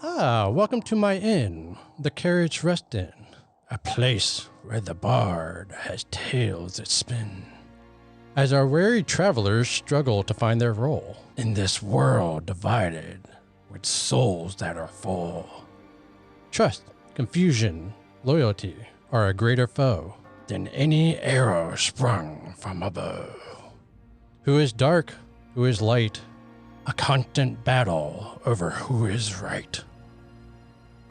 Welcome to my inn, the Carriage Rest Inn, a place where the bard has tales that spin. As our weary travelers struggle to find their role in this world divided with souls that are full. Trust, confusion, loyalty are a greater foe than any arrow sprung from a bow. Who is dark, who is light, a constant battle over who is right.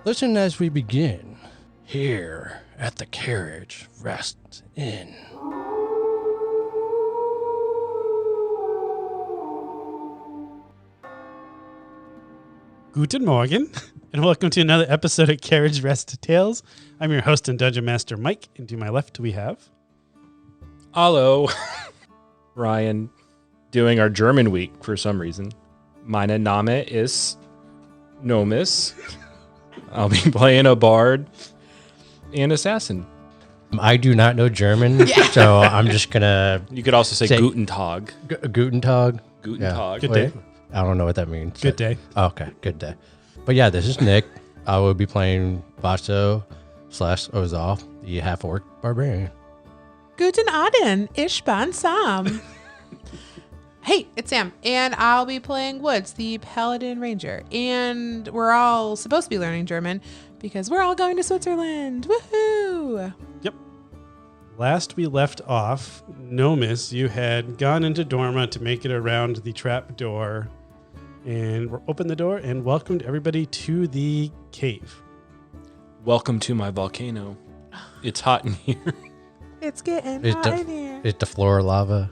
Listen as we begin here at the Carriage Rest Inn. Guten Morgen, and welcome to another episode of Carriage Rest Tales. I'm your host and Dungeon Master, Mike, and to my left we have... Hello, Ryan, doing our German week for some reason. Meine Name ist Nomis. I'll be playing a bard and assassin. I do not know German, so I'm just gonna... You could also say Guten Tag. Guten Tag. Guten Yeah. Tag. Good day. I don't know what that means. Good day. Okay, good day. But yeah, this is Nick. I will be playing Vaso / Ozolf, the half-orc barbarian. Guten Abend, ich bin Sam. Hey, it's Sam, and I'll be playing Woods, the Paladin Ranger. And we're all supposed to be learning German because we're all going to Switzerland. Woohoo! Yep. Last we left off, Nomis, you had gone into Dorma to make it around the trap door and opened the door and welcomed everybody to the cave. Welcome to my volcano. It's hot in here. It's getting Is hot the- in here. Is the floor lava?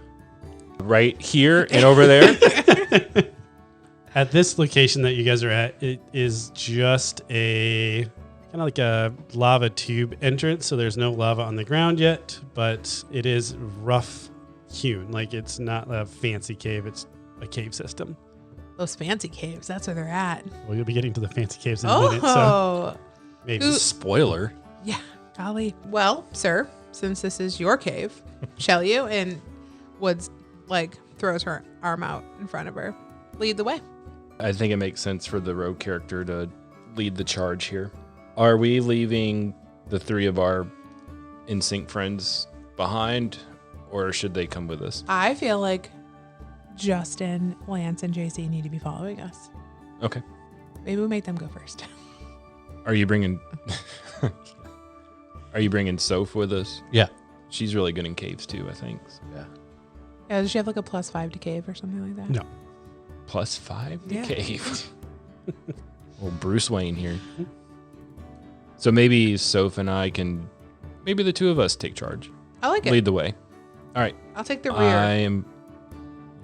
Right here and over there. At this location that you guys are at, it is just a kind of like a lava tube entrance. So there's no lava on the ground yet, but it is rough hewn. Like it's not a fancy cave. It's a cave system. Those fancy caves, that's where they're at. Well, you'll be getting to the fancy caves in a minute. So Oh, maybe. Ooh. Spoiler. yeah, golly. Well, sir, since this is your cave, shall you? And Woods, throws her arm out in front of her. Lead the way. I think it makes sense for the rogue character to lead the charge here. Are we leaving the three of our in-sync friends behind, or should they come with us? I feel like Justin, Lance, and JC need to be following us. Okay. Maybe we make them go first. Are you bringing... Are you bringing Soph with us? Yeah. She's really good in caves too, I think. So. Yeah. Yeah, does she have like a +5 to cave or something like that? No. +5 to Yeah. cave. Well, Bruce Wayne here. So maybe Soph and I can, maybe the two of us take charge. I like it. Lead the way. All right. I'll take the rear. I am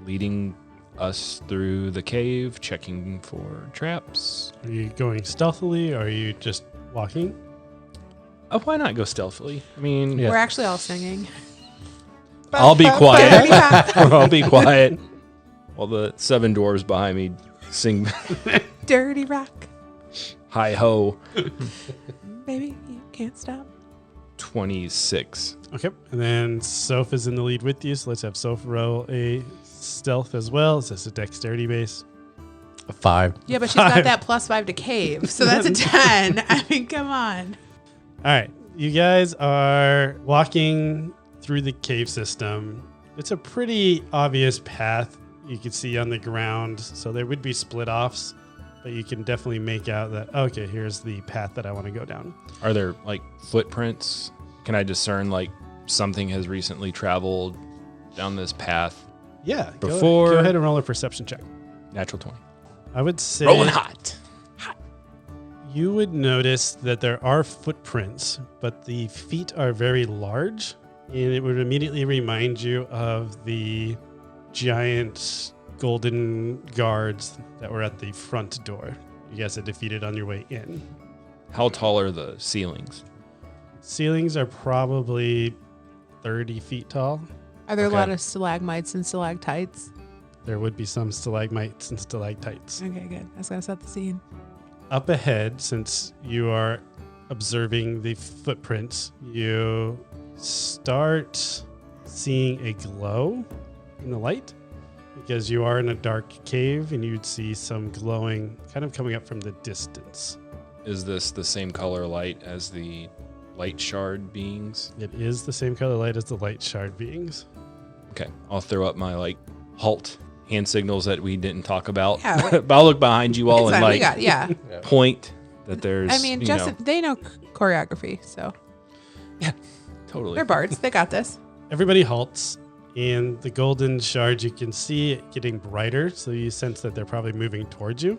leading us through the cave, checking for traps. Are you going stealthily or are you just walking? Why not go stealthily? I mean, Yeah. We're actually all singing. I'll be quiet. Dirty I'll be quiet while the seven dwarves behind me sing Dirty rock. hi ho. Baby, you can't stop. 26. Okay. And then Soph is in the lead with you. So let's have Soph roll a stealth as well. Is this a dexterity base? A 5. Yeah, but she's got that +5 to cave, so that's a 10. I mean, come on. All right. You guys are walking through the cave system. It's a pretty obvious path you can see on the ground. So there would be split offs, but you can definitely make out that, okay, here's the path that I want to go down. Are there like footprints? Can I discern like something has recently traveled down this path? Yeah. Before- Go ahead and roll a perception check. Natural 20. I would say Rolling hot. you would notice that there are footprints, but the feet are very large, and it would immediately remind you of the giant golden guards that were at the front door. You guys had defeated on your way in. How tall are the ceilings? Ceilings are probably 30 feet tall. Are there Okay. a lot of stalagmites and stalactites? There would be some stalagmites and stalactites. Okay, good. I was going to set the scene. Up ahead, since you are observing the footprints, you start seeing a glow in the light. because you are in a dark cave and you'd see some glowing kind of coming up from the distance. Is this the same color light as the light shard beings? It is the same color light as the light shard beings. Okay, I'll throw up my halt hand signals that we didn't talk about. Yeah, but I'll look behind you all It's and fine, we got, yeah. point that there's. I mean, Justin, they know choreography, so Totally. they're bards. They got this. Everybody halts, and the golden shards, you can see it getting brighter, so you sense that they're probably moving towards you.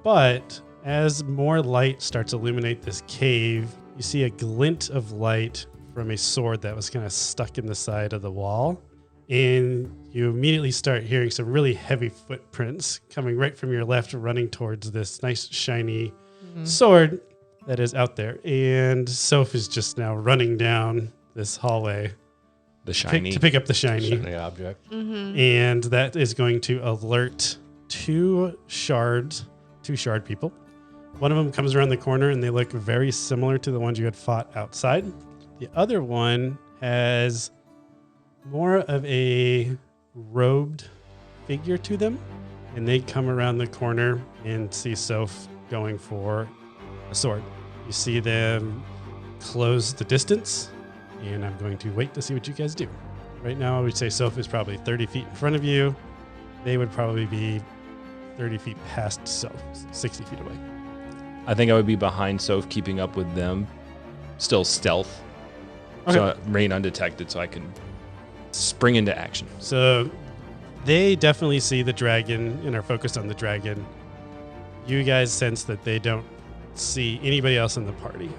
But as more light starts to illuminate this cave, you see a glint of light from a sword that was kind of stuck in the side of the wall. And you immediately start hearing some really heavy footprints coming right from your left, running towards this nice, shiny sword that is out there. And Soph is just now running down this hallway The shiny. to pick up the shiny. Shiny object. And that is going to alert two shard people. One of them comes around the corner and they look very similar to the ones you had fought outside. The other one has more of a robed figure to them, and they come around the corner and see Soph going for a sword. You see them close the distance, and I'm going to wait to see what you guys do. Right now, I would say Soph is probably 30 feet in front of you. They would probably be 30 feet past Soph, 60 feet away. I think I would be behind Soph, keeping up with them. Still stealth. So I remain undetected so I can spring into action. So they definitely see the dragon and are focused on the dragon. You guys sense that they don't see anybody else in the party.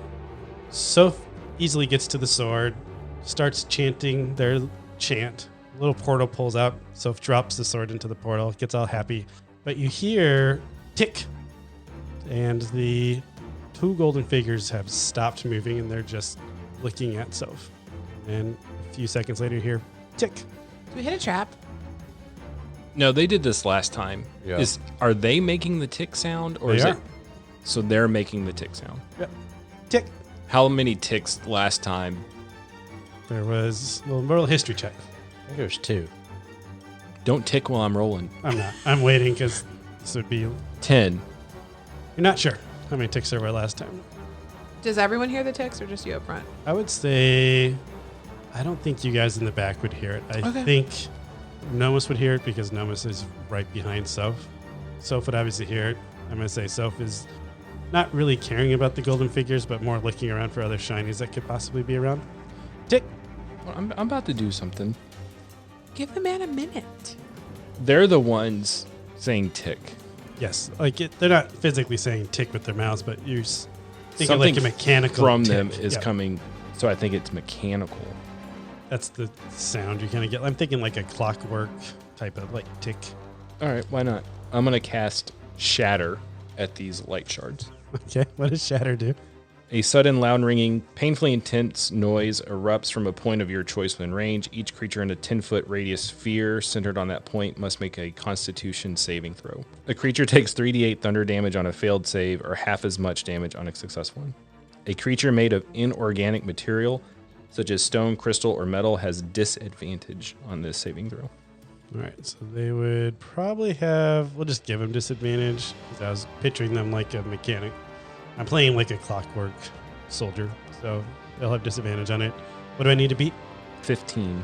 Soph easily gets to the sword, starts chanting their chant. A little portal pulls out. Soph drops the sword into the portal, gets all happy. But you hear tick, and the two golden figures have stopped moving, and they're just looking at Soph. And a few seconds later, you hear tick. Do we hit a trap? No, they did this last time. Yeah. Are they making the tick sound, or They is are. it? So they're making the tick sound. Tick. How many ticks last time? There was a little moral history check. I think there's 2. Don't tick while I'm rolling. I'm not. I'm waiting because this would be. You're 10. not sure how many ticks there were last time. Does everyone hear the ticks or just you up front? I would say. I don't think you guys in the back would hear it. I Okay. think Nomus would hear it because Nomus is right behind Soph. Soph would obviously hear it. I'm going to say Soph is not really caring about the golden figures, but more looking around for other shinies that could possibly be around. Tick. Well, I'm about to do something. Give the man a minute. They're the ones saying tick. Yes. They're not physically saying tick with their mouths, but you think of like a mechanical from tick. them is Yeah. coming. So I think it's mechanical. That's the sound you kind of get. I'm thinking like a clockwork type of tick. All right, why not? I'm going to cast Shatter at these light shards. Okay. What does Shatter do? A sudden, loud, ringing, painfully intense noise erupts from a point of your choice within range. Each creature in a 10-foot radius sphere centered on that point must make a Constitution saving throw. A creature takes 3d8 thunder damage on a failed save or half as much damage on a successful one. A creature made of inorganic material, such as stone, crystal, or metal, has disadvantage on this saving throw. All right. So they would probably have, we'll just give them disadvantage because I was picturing them like a mechanic. I'm playing like a clockwork soldier, so they'll have disadvantage on it. What do I need to beat? 15.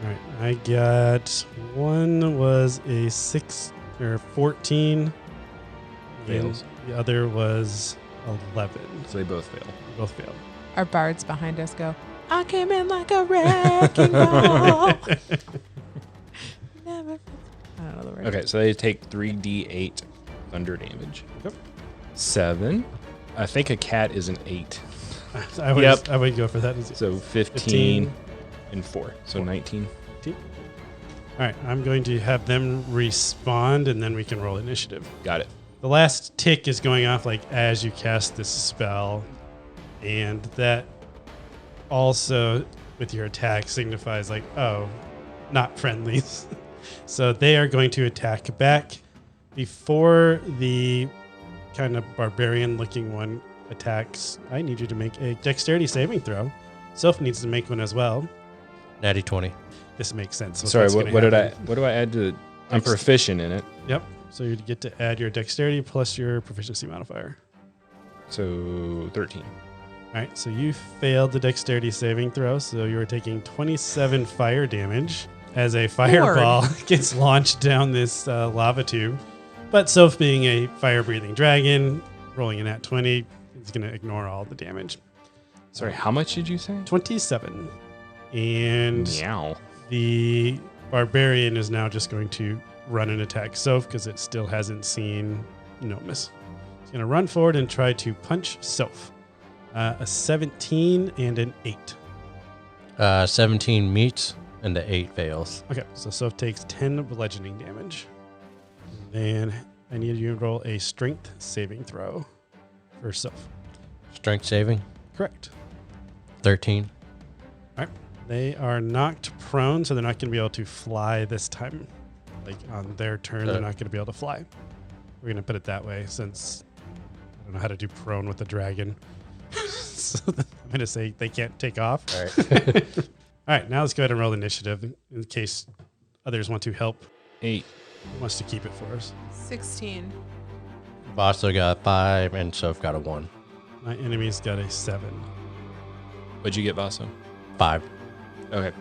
All right. I got one was a 14. Fails. And the other was 11. So they both fail. They both failed. Our bards behind us go, I came in like a wrecking ball. Never. I don't know the word. Okay, so they take 3d8 thunder damage. Yep. 7. I think a cat is an 8. I would, Yep. I would go for that. So 15 and 4. So 19. All right. I'm going to have them respond, and then we can roll initiative. Got it. The last tick is going off as you cast this spell, and that also with your attack signifies not friendlies. So they are going to attack back. Before the kind of barbarian looking one attacks, I need you to make a dexterity saving throw. Soph needs to make one as well. Natty 20. This makes sense. Sorry, what do I add to I'm proficient in it. Yep. So you'd get to add your dexterity plus your proficiency modifier. So 13. All right. So you failed the dexterity saving throw. So you are taking 27 fire damage as a fireball gets launched down this lava tube. But Soph, being a fire-breathing dragon, rolling in at 20, is going to ignore all the damage. Sorry, how much did you say? 27. And Meow. the barbarian is now just going to run and attack Soph because it still hasn't seen Nomus. It's going to run forward and try to punch Soph. A 17 and an 8. 17 meets and the 8 fails. Okay, so Soph takes 10 bludgeoning damage. Then I need you to roll a strength saving throw for Soph. Strength saving, Correct. 13. All right. They are knocked prone, so they're not going to be able to fly this time. Like on their turn, they're not going to be able to fly. We're going to put it that way since I don't know how to do prone with the dragon. So I'm going to say they can't take off. All right. All right, now let's go ahead and roll initiative in case others want to help. 8. Who wants to keep it for us? 16. Vaso got 5 and Soph got a 1. My enemy's got a 7. What'd you get, Vaso? 5. Okay.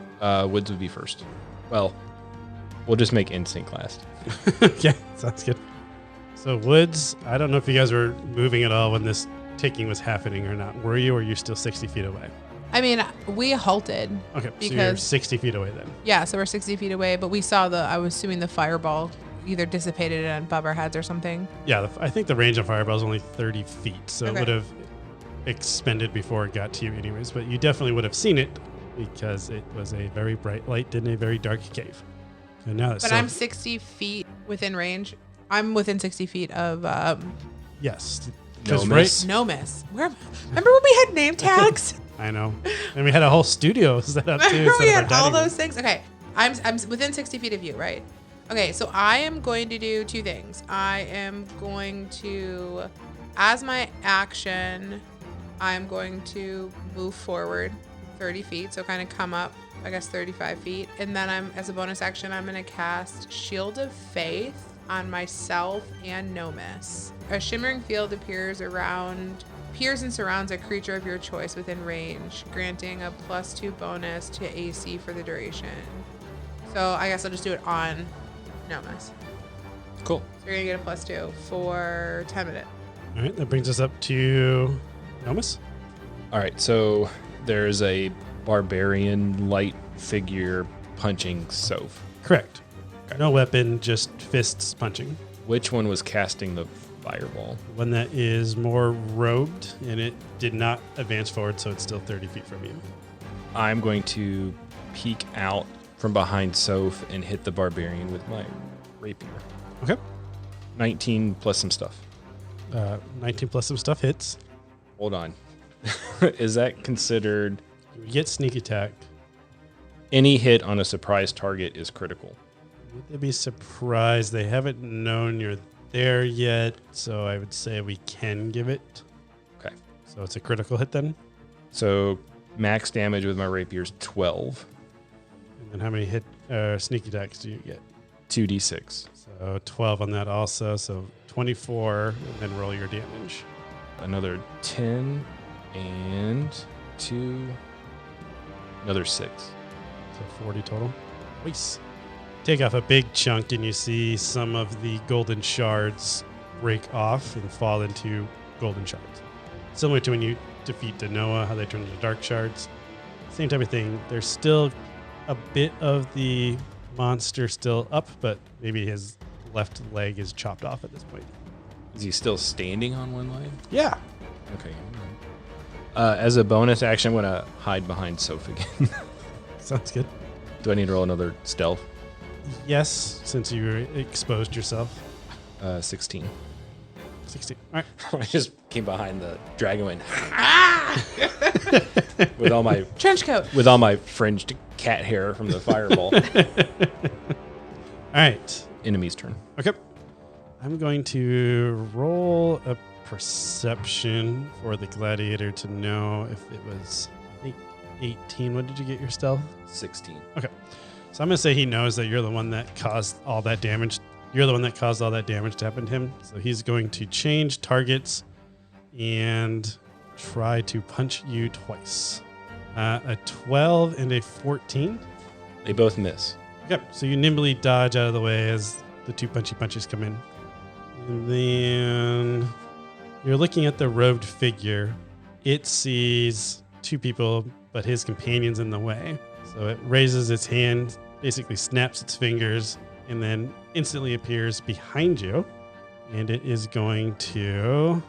Woods would be first. Well, we'll just make instinct last. Okay, sounds good. So Woods, I don't know if you guys were moving at all when this taking was happening or not. Were you, or are you still 60 feet away? I mean, we halted. Okay, so you're Because- 60 feet away then. Yeah, so we're 60 feet away, but we saw I was assuming the fireball either dissipated and above our heads or something. Yeah, I think the range of fireball is only 30 feet, so it Okay. would have expended before it got to you anyways, but you definitely would have seen it because it was a very bright light in a very dark cave. And now But I'm 60 feet within range. I'm within 60 feet of yes. No 'Cause miss. Nomus. Remember when we had name tags? I know. And we had a whole studio set up too. Remember we instead of our had all dining room. those things? Okay, I'm within 60 feet of you, right? Okay, so I am going to do 2 things. I am going to, as my action, I'm going to move forward 30 feet, so kind of come up, I guess 35 feet. And then as a bonus action, I'm going to cast Shield of Faith on myself and Nomus. A shimmering field appears and surrounds a creature of your choice within range, granting a +2 bonus to AC for the duration. So I guess I'll just do it on Nomus. Cool. So you're going to get a +2 for 10 minutes. All right, that brings us up to Nomus. All right, so there's a barbarian light figure punching Soph. Correct. No weapon, just fists punching. Which one was casting the fireball? One that is more robed, and it did not advance forward, so it's still 30 feet from you. I'm going to peek out from behind Soph and hit the barbarian with my rapier. Okay. 19 plus some stuff. 19 plus some stuff hits. Hold on. Is that considered You get sneak attack. any hit on a surprise target is critical? Would they be surprised? They haven't known you're there yet, so I would say we can give it. Okay. So it's a critical hit then. So max damage with my rapier is 12. And then how many sneak attacks do you get? 2d6. So 12 on that also. So 24, and then roll your damage. Another 10 and 2. Another 6. So 40 total. Nice. Take off a big chunk, and you see some of the golden shards break off and fall into golden shards. Similar to when you defeat Danoa, how they turn into dark shards. Same type of thing. There's still a bit of the monster still up, but maybe his left leg is chopped off at this point. Is he still standing on one leg? Yeah. Okay. As a bonus action, I'm going to hide behind Soph again. Sounds good. Do I need to roll another stealth? Yes, since you exposed yourself. 16. 16. All right. I just came behind the dragon and went with all my fringed cat hair from the fireball. All right. Enemy's turn. Okay. I'm going to roll a perception for the gladiator to know if it was, I think, 18. What did you get your stealth? 16. So I'm going to say he knows that you're the one that caused all that damage. You're the one that caused all that damage to happen to him. So he's going to change targets and try to punch you twice. A 12 and a 14. They both miss. Yep. So you nimbly dodge out of the way as the two punchy punches come in. And then you're looking at the robed figure. It sees two people, but his companion's in the way. So it raises its hand, basically snaps its fingers, and then instantly appears behind you. And it is going to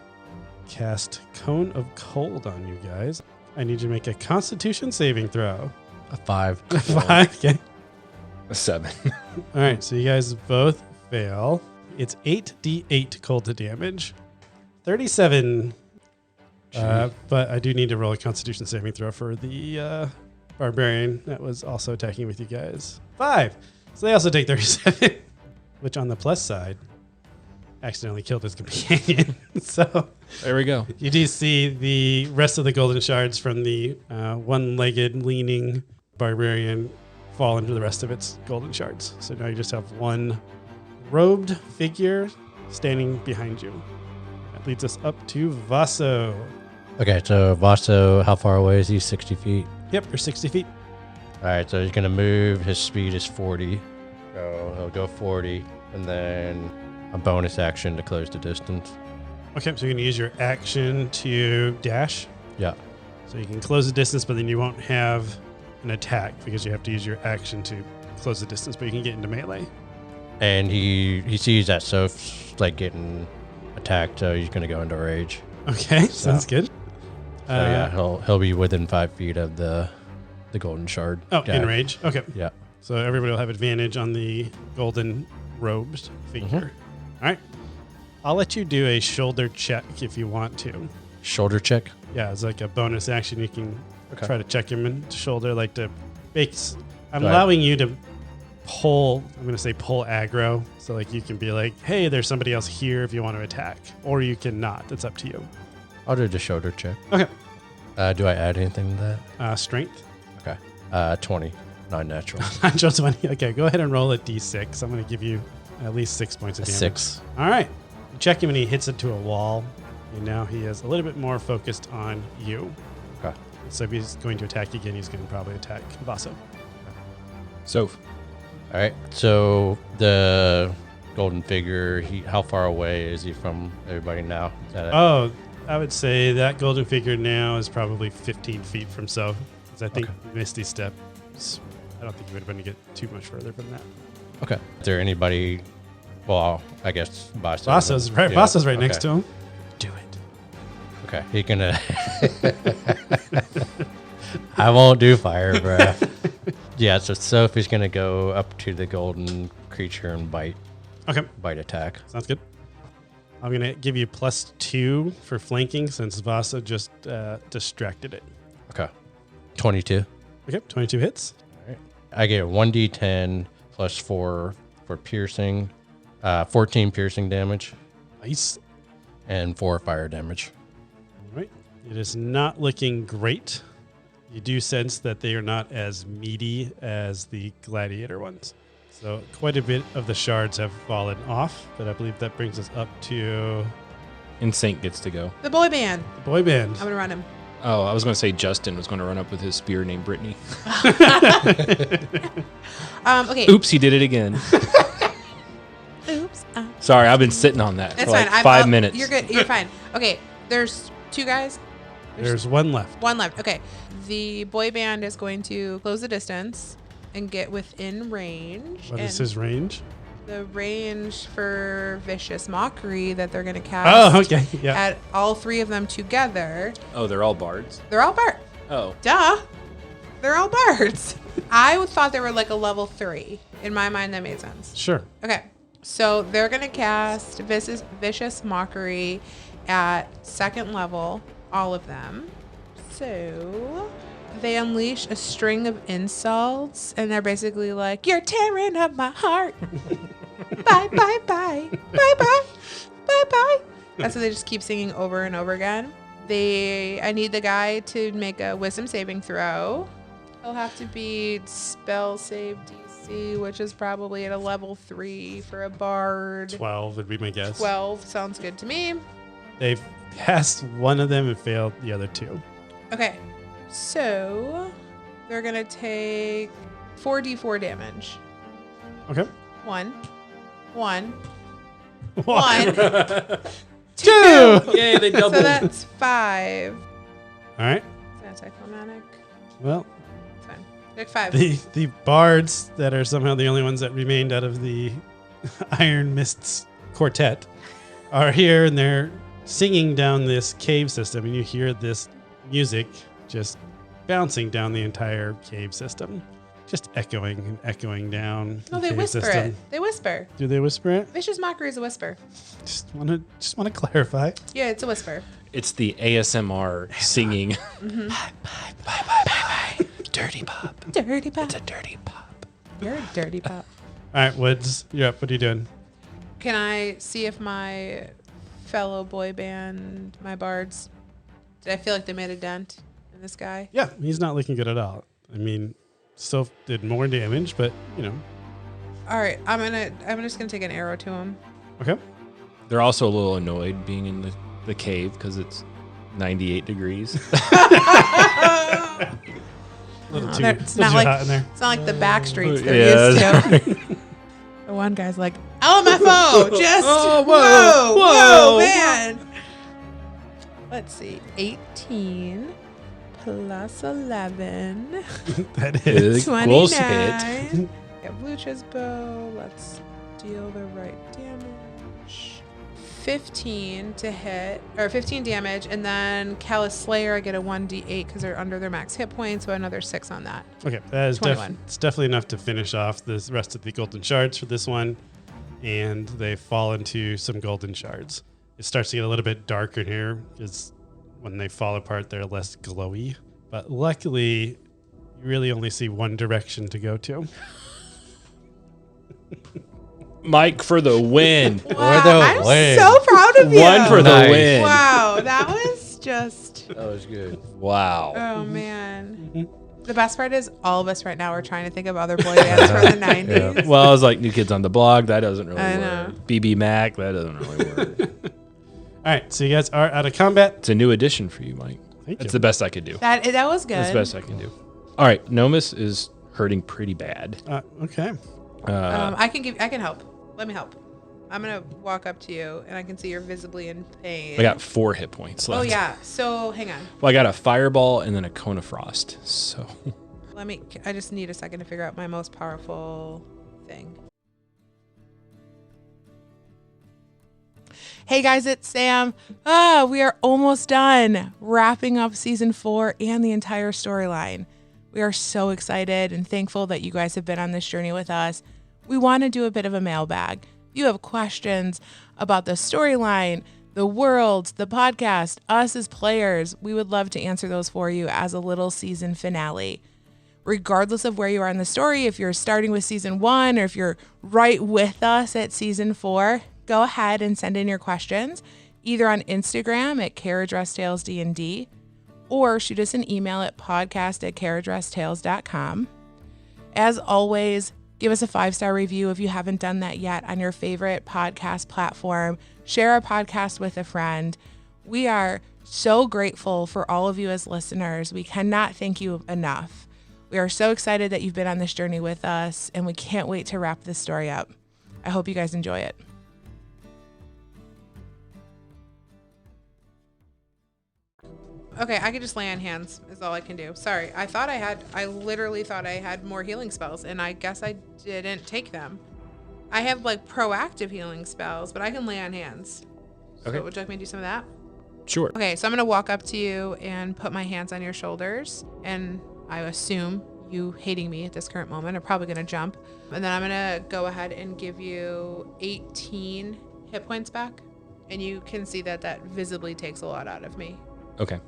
cast Cone of Cold on you guys. I need you to make a Constitution saving throw. A 5. 5, okay. A 7. All right, so you guys both fail. It's 8d8 cold to damage. 37. But I do need to roll a Constitution saving throw for the barbarian that was also attacking with you guys. 5. So they also take 37, which on the plus side accidentally killed his companion. So There we go. you do see the rest of the golden shards from the one-legged leaning barbarian fall into the rest of its golden shards. So now you just have one robed figure standing behind you. That leads us up to Vaso. Okay, so Vaso, how far away is he? 60 feet? Yep, you're 60 feet. All right, so he's going to move. His speed is 40. So he'll go 40, and then a bonus action to close the distance. Okay, so you're going to use your action to dash. Yeah. So you can close the distance, but then you won't have an attack because you have to use your action to close the distance, but you can get into melee. And he sees that Soph's like getting attacked, so he's going to go into rage. Okay, sounds good. So yeah, he'll be within 5 feet of the golden shard. Oh, guy. in rage? Okay. Yeah. So everybody will have advantage on the golden robed figure. All right. I'll let you do a shoulder check if you want to. Shoulder check. Yeah, it's like a bonus action. You can Okay. try to check him in the shoulder, like to base. I'm Right. allowing you to pull, I'm going to say pull aggro. So like you can be like, hey, there's somebody else here if you want to attack. Or you can not. It's up to you. I'll do the shoulder check. Okay. Do I add anything to that? Strength. Okay. 20, non-natural. Just 20. Okay, go ahead and roll a d6. I'm going to give you at least 6 points of A damage. 6. All right. You check him and he hits into a wall. And now he is a little bit more focused on you. Okay. So if he's going to attack again, he's going to probably attack Vaso. So All right. So the golden figure, how far away is he from everybody now? Is that Oh, I would say that golden figure now is probably 15 feet from So. Because I think Misty steps. I don't think you would have been to get too much further from that. Okay. Is there anybody? Well, I guess Vaso. Vaso's right. Yeah, Vaso's right okay. next to him. Do it. Okay. He can. I won't do fire breath. Yeah. So Sophie's gonna go up to the golden creature and bite attack. Sounds good. I'm going to give you +2 for flanking since Vaso just distracted it. Okay. 22. Okay, 22 hits. I get 1d10 plus 4 for piercing, 14 piercing damage, Nice. and 4 fire damage. All right. It is not looking great. You do sense that they are not as meaty as the gladiator ones. So quite a bit of the shards have fallen off, but I believe that brings us up to Insync gets to go. The boy band. the boy band. I'm gonna run him. Oh, I was going to say Justin was going to run up with his spear named Brittany. Okay. Oops, he did it again. Oops. Sorry, I've been sitting on that It's for like fine. 5 minutes. You're good. You're fine. Okay. There's 2 guys. There's one left. 1 left. Okay. The boy band is going to close the distance and get within range. What and is his range? the range for Vicious Mockery that they're going to cast Oh, okay. Yeah. at all 3 of them together. Oh, they're all bards? They're all bards. Oh. Duh. They're all bards. I thought they were like a level 3. In my mind, that made sense. Sure. Okay. So they're going to cast Vicious Mockery at 2nd level, all of them. So they unleash a string of insults, and they're basically like, "You're tearing up my heart. Bye, bye, bye. Bye, bye. Bye, bye." That's what they just keep singing over and over again. I need the guy to make a wisdom saving throw. He'll have to be spell save DC AC, which is probably at a level 3 for a bard. 12 would be my guess. 12 sounds good to me. They've passed one of them and failed the other two. Okay, so they're going to take 4d4 damage. Okay. 1, 2. Yay, they doubled. So that's 5. All right. Is that anticlimactic? Well, It's fine. Take 5. the bards that are somehow the only ones that remained out of the Iron Mists quartet are here, and they're singing down this cave system, and you hear this music just bouncing down the entire cave system, just echoing and echoing down. No, the they cave whisper system. it. They whisper. Do they whisper it? Vicious Mockery is a whisper. Just want to clarify. Yeah, it's a whisper. It's the ASMR singing. Bye. Dirty pop. Dirty pop. It's a dirty pop. You're a dirty pop. All right, Woods, you're up. What are you doing? Can I see if my fellow boy band, my bards, did I feel like they made a dent in this guy? Yeah, he's not looking good at all. I mean, Soph did more damage, but you know. All right, I'm just gonna take an arrow to him. Okay. They're also a little annoyed being in the cave because it's 98 degrees. Little It's too not like hot in there. it's not like the back streets they're Yeah. used to. The one guy's like, LMFO, just whoa, man. Let's see, 18 plus 11, That is. Close 29. hit. Got Lucha's bow. Let's deal the right damage. 15 to hit, or 15 damage, and then Callous Slayer, I get a 1d8 because they're under their max hit points, so another 6 on that. Okay, that is 21. it's definitely enough to finish off the rest of the golden shards for this one, and they fall into some golden shards. It starts to get a little bit darker in here because when they fall apart, they're less glowy. But luckily, you really only see one direction to go to. Mike for the win. I'm win. so proud of you. One for the Nice. win. Wow, that was just. That was good. Wow. Oh man. The best part is all of us right now are trying to think of other boy bands from the 90s. Well, I was like New Kids on the Block. That doesn't really I work. know. BB Mac. That doesn't really work. All right, so you guys are out of combat. It's a new addition for you, Mike. Thank That's you. the best I could do. That was good. That's the best I can do. All right, Nomus is hurting pretty bad. Okay. I can help. Let me help. I'm gonna walk up to you, and I can see you're visibly in pain. I got 4 hit points left. Oh yeah. So hang on. Well, I got a fireball and then a cone of frost. So I just need a second to figure out my most powerful thing. Hey guys, it's Sam. We are almost done wrapping up season 4 and the entire storyline. We are so excited and thankful that you guys have been on this journey with us. We want to do a bit of a mailbag. If you have questions about the storyline, the world, the podcast, us as players, we would love to answer those for you as a little season finale. Regardless of where you are in the story, if you're starting with season 1 or if you're right with us at season 4, go ahead and send in your questions either on Instagram at Carriage Rest Tales D&D or shoot us an email at podcast@carriageresttales.com. As always, give us a 5-star review if you haven't done that yet on your favorite podcast platform. Share our podcast with a friend. We are so grateful for all of you as listeners. We cannot thank you enough. We are so excited that you've been on this journey with us, and we can't wait to wrap this story up. I hope you guys enjoy it. Okay, I can just lay on hands is all I can do. Sorry, I literally thought I had more healing spells, and I guess I didn't take them. I have like proactive healing spells, but I can lay on hands. Okay. So would you like me to do some of that? sure. Okay, so I'm gonna walk up to you and put my hands on your shoulders, and I assume you hating me at this current moment are probably gonna jump. And then I'm gonna go ahead and give you 18 hit points back, and you can see that visibly takes a lot out of me. Okay.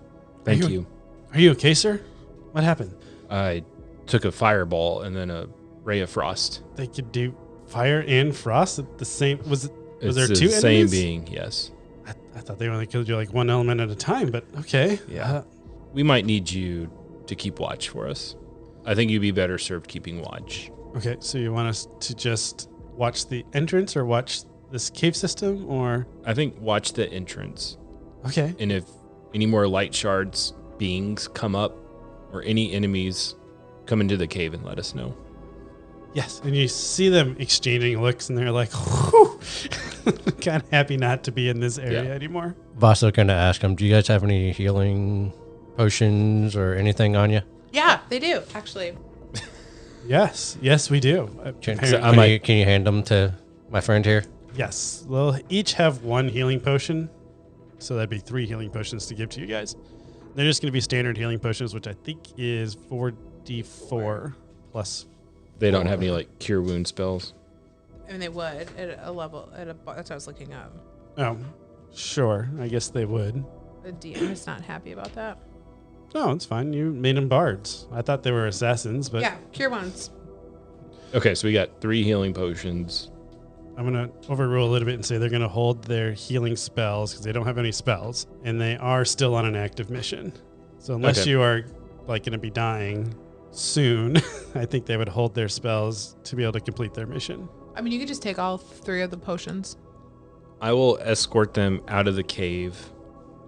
Thank you. Are you okay, sir? What happened? I took a fireball and then a ray of frost. They could do fire and frost at the same. Was It's there the two same enemies? being, yes. I thought they only could do like one element at a time, but okay. Yeah. We might need you to keep watch for us. I think you'd be better served keeping watch. Okay, so you want us to just watch the entrance or watch this cave system, or? I think watch the entrance. Okay. And if any more light shards beings come up or any enemies come into the cave, and let us know. Yes, and you see them exchanging looks, and they're like, whew, kind of happy not to be in this area anymore. Vasa's going to ask them, do you guys have any healing potions or anything on you? Yeah, they do, actually. Yes, we do. Can Apparently- can you hand them to my friend here? Yes, they'll each have one healing potion, so that'd be 3 healing potions to give to you guys. They're just going to be standard healing potions, which I think is 4d4 plus. They don't have any like cure wound spells. I mean, they would at a level, that's what I was looking up. Oh, sure. I guess they would. The DM is not happy about that. No, it's fine. You made them bards. I thought they were assassins, but Yeah, cure wounds. Okay, so we got 3 healing potions. I'm going to overrule a little bit and say they're going to hold their healing spells because they don't have any spells, and they are still on an active mission. So unless Okay. you are like going to be dying soon, I think they would hold their spells to be able to complete their mission. I mean, you could just take all 3 of the potions. I will escort them out of the cave.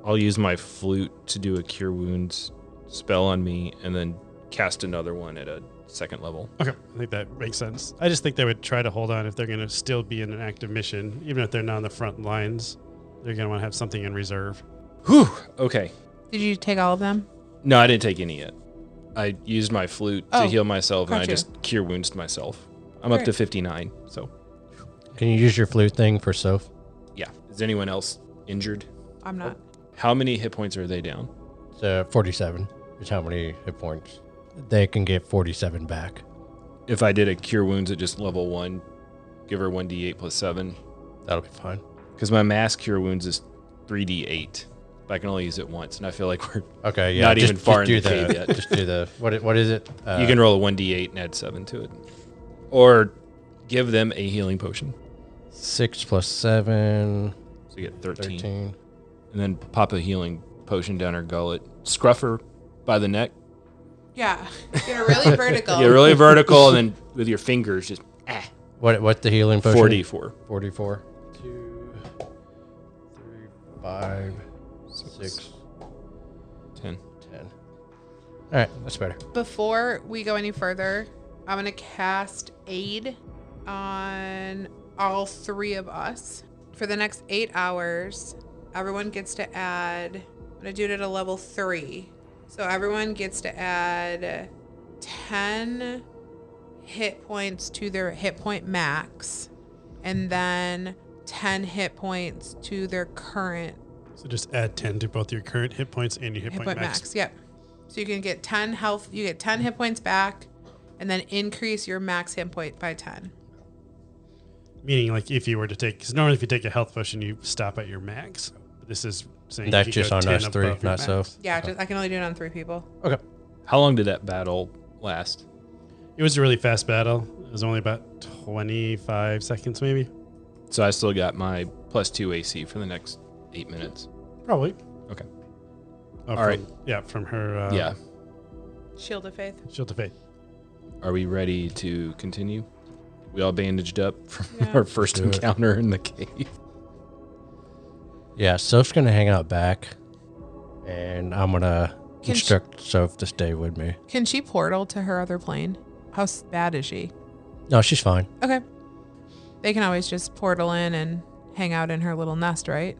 I'll use my flute to do a cure wounds spell on me and then cast another one at a 2nd level. Okay, I think that makes sense. I just think they would try to hold on if they're going to still be in an active mission, even if they're not on the front lines. They're going to want to have something in reserve. Whew. Okay. Did you take all of them? No, I didn't take any yet. I used my flute to Oh, heal myself, and I gotcha. just cure wounds myself. I'm up to Great. 59, so Can you use your flute thing for Soph? yeah. Is anyone else injured? I'm not. How many hit points are they down? So 47 is how many hit points. They can get 47 back. If I did a cure wounds at just level 1, give her 1d8 plus 7. That'll be fine. Because my mass cure wounds is 3d8. But I can only use it once, and I feel like we're Okay, yeah. Not even far do in the cave yet. Just do the, what is it? you can roll a 1d8 and add 7 to it. Or give them a healing potion. 6 plus 7, So you get 13. 13. And then pop a healing potion down her gullet. Scruff her by the neck. Yeah, get a really vertical. Get really vertical, and then with your fingers, just What's the healing potion? 4d4. 44. 2, 3, 5, 6, 10. 10. All right, that's better. Before we go any further, I'm going to cast Aid on all 3 of us. For the next 8 hours, everyone gets to add, I'm going to do it at a level 3. So everyone gets to add 10 hit points to their hit point max, and then 10 hit points to their current So just add 10 to both your current hit points and your hit point max. Yep. So you can get 10 health, you get 10 hit points back, and then increase your max hit point by 10. Meaning, like, if you were to take, because normally if you take a health potion, you stop at your max. But this is saying That's you can just go on 10 us 3, above your not max. Soph. Yeah, just, I can only do it on 3 people. Okay. How long did that battle last? It was a really fast battle. It was only about 25 seconds, maybe. So I still got my plus 2 AC for the next 8 minutes. Probably. Okay. Oh, All right. Yeah, from her Yeah. Shield of Faith. Shield of Faith. Are we ready to continue? We all bandaged up from Yeah. our first Do it. encounter in the cave. Yeah, Soph's going to hang out back, and I'm going to Can she- instruct Soph to stay with me. Can she portal to her other plane? How bad is she? No, she's fine. Okay. They can always just portal in and hang out in her little nest, right?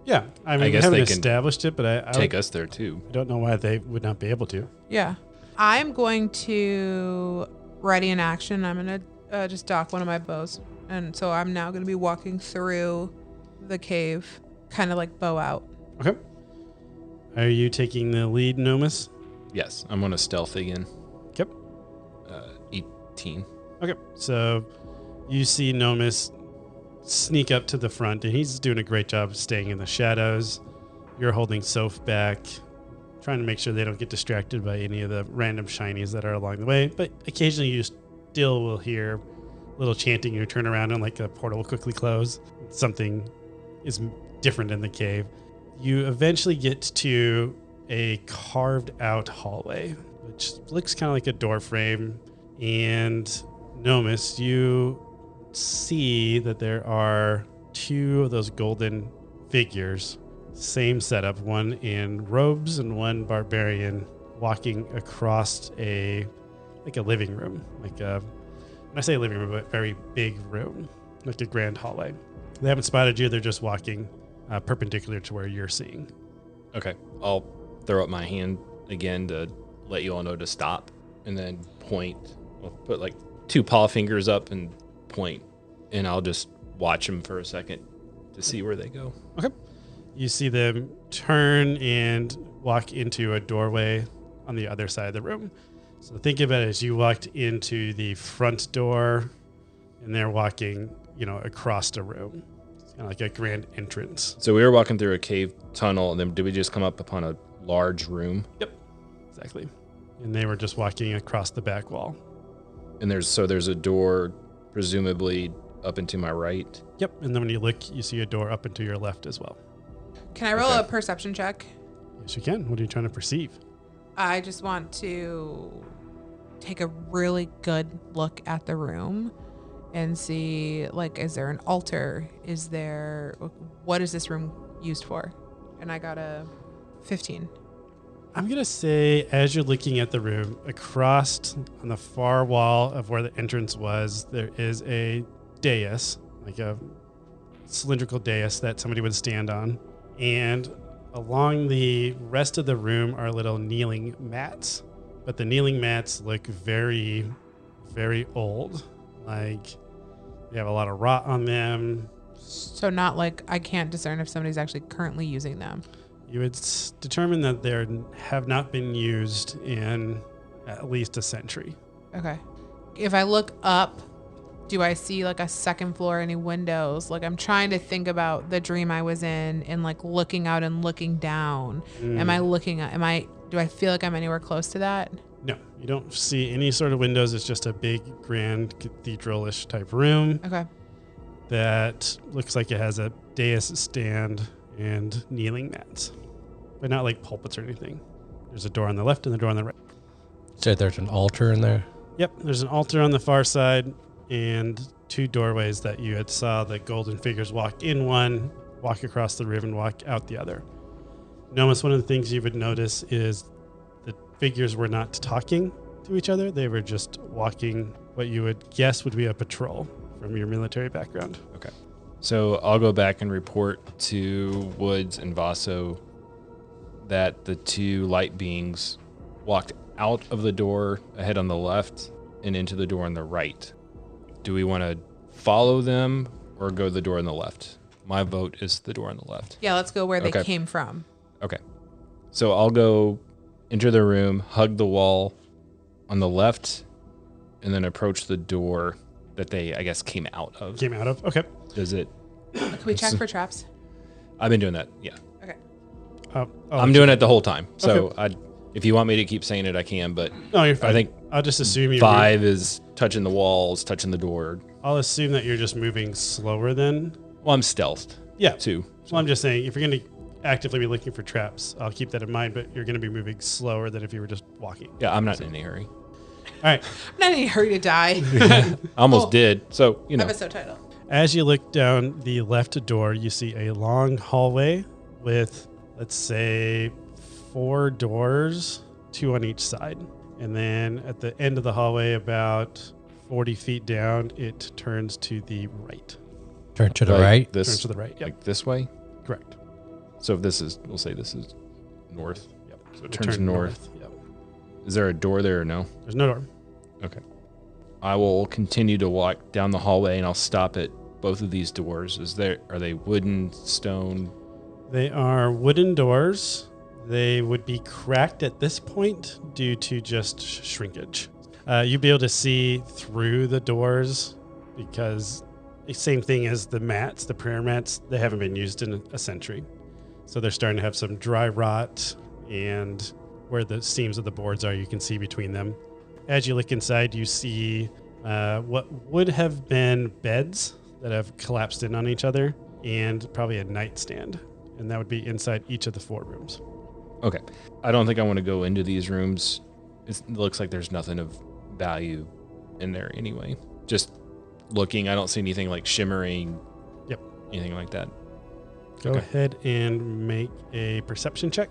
Yeah. I mean, we guess haven't they can established it, but I Take us there too. I don't know why they would not be able to. Yeah. I'm going to ready in action. I'm going to just dock one of my bows. And so I'm now going to be walking through the cave, kind of like bow out. Okay. Are you taking the lead, Nomus? Yes, I'm on a stealth again. Yep. 18. Okay. So you see Nomus sneak up to the front, and he's doing a great job staying in the shadows. You're holding Soph back, trying to make sure they don't get distracted by any of the random shinies that are along the way. But occasionally you still will hear a little chanting. You turn around and like a portal will quickly close. Something is different in the cave. You eventually get to a carved out hallway, which looks kind of like a door frame. And Nomus, you see that there are 2 of those golden figures, same setup, one in robes and one barbarian, walking across a living room, when I say living room, but very big room, like a grand hallway. They haven't spotted you. They're just walking perpendicular to where you're seeing. Okay. I'll throw up my hand again to let you all know to stop, and then point. I'll put like 2 paw fingers up and point, and I'll just watch them for a second to see where they go. Okay. You see them turn and walk into a doorway on the other side of the room. So think of it as you walked into the front door, and they're walking, across the room. It's kind of like a grand entrance. So we were walking through a cave tunnel, and then did we just come up upon a large room? Yep, exactly. And they were just walking across the back wall. And there's a door, presumably up into my right. Yep, and then when you look, you see a door up into your left as well. Can I roll a perception check? Yes, you can. What are you trying to perceive? I just want to take a really good look at the room and see, is there an altar? What is this room used for? And I got a 15. I'm going to say, as you're looking at the room, across on the far wall of where the entrance was, there is a dais, like a cylindrical dais that somebody would stand on. And along the rest of the room are little kneeling mats. But the kneeling mats look very, very old. Like they have a lot of rot on them. So not like I can't discern if somebody's actually currently using them. You would determine that they have not been used in at least a century. Okay. If I look up, do I see a second floor, any windows? I'm trying to think about the dream I was in and looking out and looking down. Do I feel like I'm anywhere close to that? No, you don't see any sort of windows. It's just a big, grand, cathedral-ish type room. Okay. That looks like it has a dais stand and kneeling mats, but not like pulpits or anything. There's a door on the left and a door on the right. Said there's an altar in there. Yep, there's an altar on the far side and 2 doorways that you had saw the golden figures walk in one, walk across the room, and walk out the other. Nomus, one of the things you would notice is the figures were not talking to each other. They were just walking what you would guess would be a patrol from your military background. Okay. So I'll go back and report to Woods and Vaso that the 2 light beings walked out of the door ahead on the left and into the door on the right. Do we want to follow them or go the door on the left? My vote is the door on the left. Yeah, let's go where they came from. Okay. So I'll go enter the room, hug the wall on the left, and then approach the door that they, I guess, came out of. Okay. Does it? Can we check for traps? I've been doing that, yeah. Okay. I'm doing it the whole time. So if you want me to keep saying it, I can, but no, you're fine. I think I'll just assume 5 is touching the walls, touching the door. I'll assume that you're just moving slower then. Well, I'm stealthed. Yeah. Too. So I'm just saying, if you're going to actively be looking for traps, I'll keep that in mind, but you're going to be moving slower than if you were just walking. Yeah, I'm not in any hurry. All right. I'm not in any hurry to die. I almost did. So, Episode title. As you look down the left door, you see a long hallway with, let's say, 4 doors, 2 on each side. And then at the end of the hallway, about 40 feet down, it turns to the right. Turn to the right? Turns to the right, yep. Like this way? Correct. So if this is, we'll say this is north. Yep. So it turns north. Yep. Is there a door there or no? There's no door. Okay. I will continue to walk down the hallway and I'll stop at both of these doors. Are they wooden, stone? They are wooden doors. They would be cracked at this point due to just shrinkage. You'd be able to see through the doors because the same thing as the mats, the prayer mats, they haven't been used in a century. So they're starting to have some dry rot, and where the seams of the boards are, you can see between them. As you look inside, you see what would have been beds that have collapsed in on each other and probably a nightstand. And that would be inside each of the 4 rooms. Okay. I don't think I want to go into these rooms. It looks like there's nothing of value in there anyway. Just looking, I don't see anything like shimmering. Yep. Anything like that. Go ahead and make a perception check.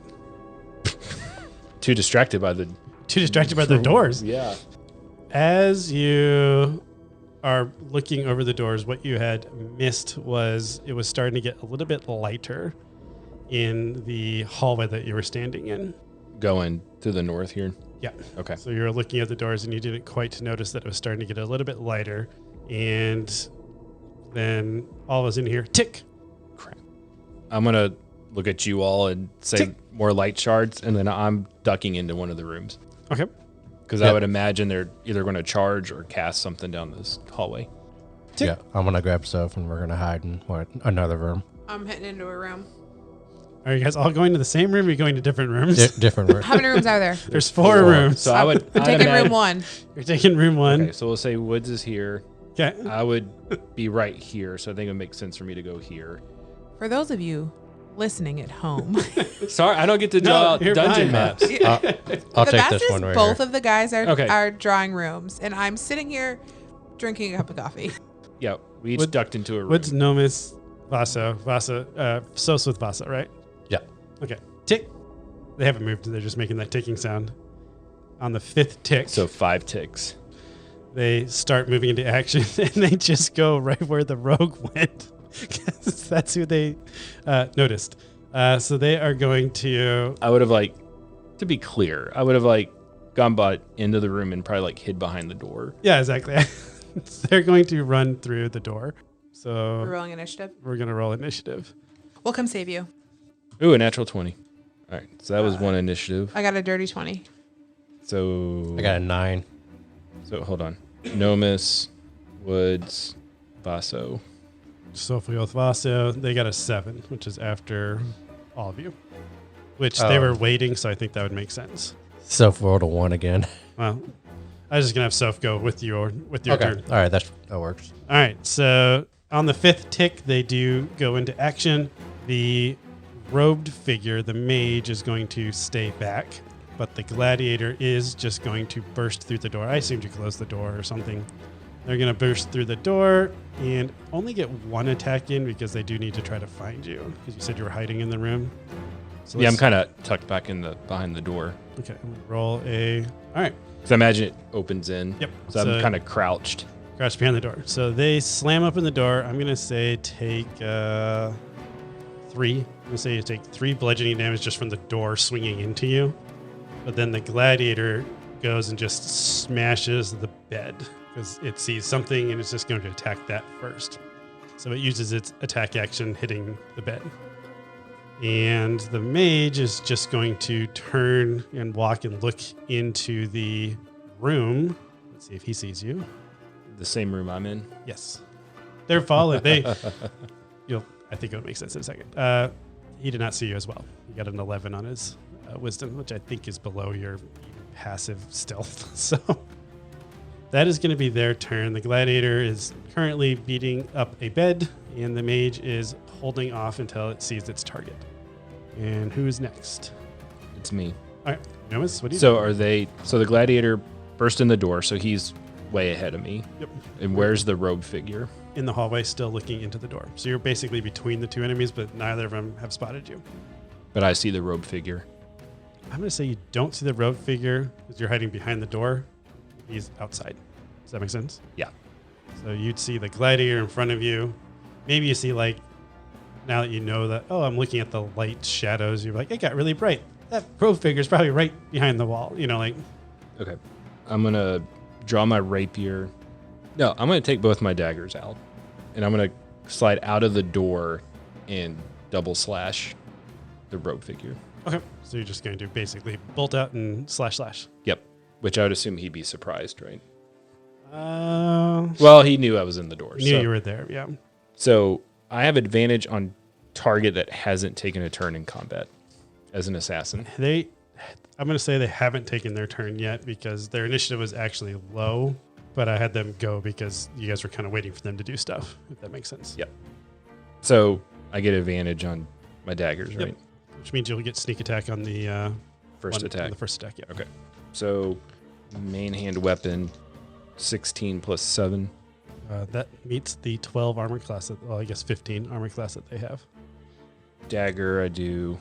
Too distracted by the doors. Yeah. As you are looking over the doors, what you had missed was it was starting to get a little bit lighter in the hallway that you were standing in. Going to the north here. Yeah. Okay. So you were looking at the doors and you didn't quite notice that it was starting to get a little bit lighter. And then all of us in here, tick. Crap. I'm going to look at you all and say Tick. more light shards, and then I'm ducking into one of the rooms. Okay. Because I would imagine they're either going to charge or cast something down this hallway. Tick. Yeah, I'm gonna grab Soph and we're gonna hide in another room. I'm heading into a room. Are you guys all going to the same room or are you going to different rooms? Different room. How many rooms are there? There's four rooms. So I would I'm I'd taking imagine- room 1. You're taking room 1. Okay, so we'll say Woods is here. Okay. I would be right here, so I think it makes sense for me to go here. For those of you listening at home, Sorry, I don't get to draw out you're dungeon fine. maps. I'll the take best this is one right both here. of the guys Okay. are drawing rooms, and I'm sitting here drinking a cup of coffee. Yeah, we each Wood- ducked into a room. What's Nomis, Vasa, Sos with Vasa, right? Yeah. Okay. Tick. They haven't moved. They're just making that ticking sound. On the 5th tick, So 5 ticks. they start moving into action and they just go right where the rogue went. 'Cause that's who they noticed. So they are going to. I would have to be clear, I would have gone into the room and probably hid behind the door. Yeah, exactly. They're going to run through the door. So We're rolling initiative. we're going to roll initiative. We'll come save you. Ooh, a natural 20. All right, so that was one initiative. I got a dirty 20. So I got a 9. So hold on. Nomis, Woods, Vaso. Sophie with Vaso, they got a 7, which is after all of you. Which they were waiting, so I think that would make sense. Soph rolled a 1 again. Well, I was just gonna have Soph go with your Okay. turn. All right, that works. All right, so on the 5th tick, they do go into action. The robed figure, the mage, is going to stay back, but the gladiator is just going to burst through the door. I assumed you closed the door or something. They're going to burst through the door and only get 1 attack in because they do need to try to find you, because you said you were hiding in the room. So Yeah, I'm let's- kind of tucked back behind the door. Okay, roll a... All right, Because I imagine it opens in. Yep. So I'm kind of crouched. crouch behind the door. So they slam open the door. I'm going to say take 3. I'm going to say you take 3 bludgeoning damage just from the door swinging into you. But then the gladiator goes and just smashes the bed because it sees something and it's just going to attack that first. So it uses its attack action hitting the bed. And the mage is just going to turn and walk and look into the room. Let's see if he sees you. The same room I'm in. Yes. They're following. I think it'll make sense in a second. He did not see you as well. He got an 11 on his wisdom, which I think is below your passive stealth. So that is going to be their turn. The gladiator is currently beating up a bed, and the mage is holding off until it sees its target. And who's next? It's me. All right, Nomis, what do you So the gladiator burst in the door, so he's way ahead of me. Yep. And where's the rogue figure? in the hallway, still looking into the door. So you're basically between the 2 enemies, but neither of them have spotted you. But I see the robe figure. I'm going to say you don't see the rogue figure because you're hiding behind the door. He's outside. Does that make sense? Yeah. So you'd see the gladiator in front of you. Maybe you see, like, now that you know that, oh, I'm looking at the light shadows, you're like, it got really bright. That rogue figure is probably right behind the wall. You know, like. Okay. I'm going to draw my rapier. No, I'm going to take both my daggers out. And I'm going to slide out of the door and double slash the rogue figure. Okay. So you're just going to basically bolt out and slash. Yep. Which I would assume he'd be surprised, right? Uh, Well, he knew I was in the door. knew you were there. Yeah. So I have advantage on target that hasn't taken a turn in combat as an assassin. I'm going to say they haven't taken their turn yet because their initiative was actually low, but I had them go because you guys were kind of waiting for them to do stuff, if that makes sense. Yep. So I get advantage on my daggers, right? Yep. Which means you'll get sneak attack on the First attack. On the first attack, yeah. Okay. So main hand weapon, 16 plus 7. That meets the 12 armor class, well, I guess 15 armor class that they have. Dagger, I do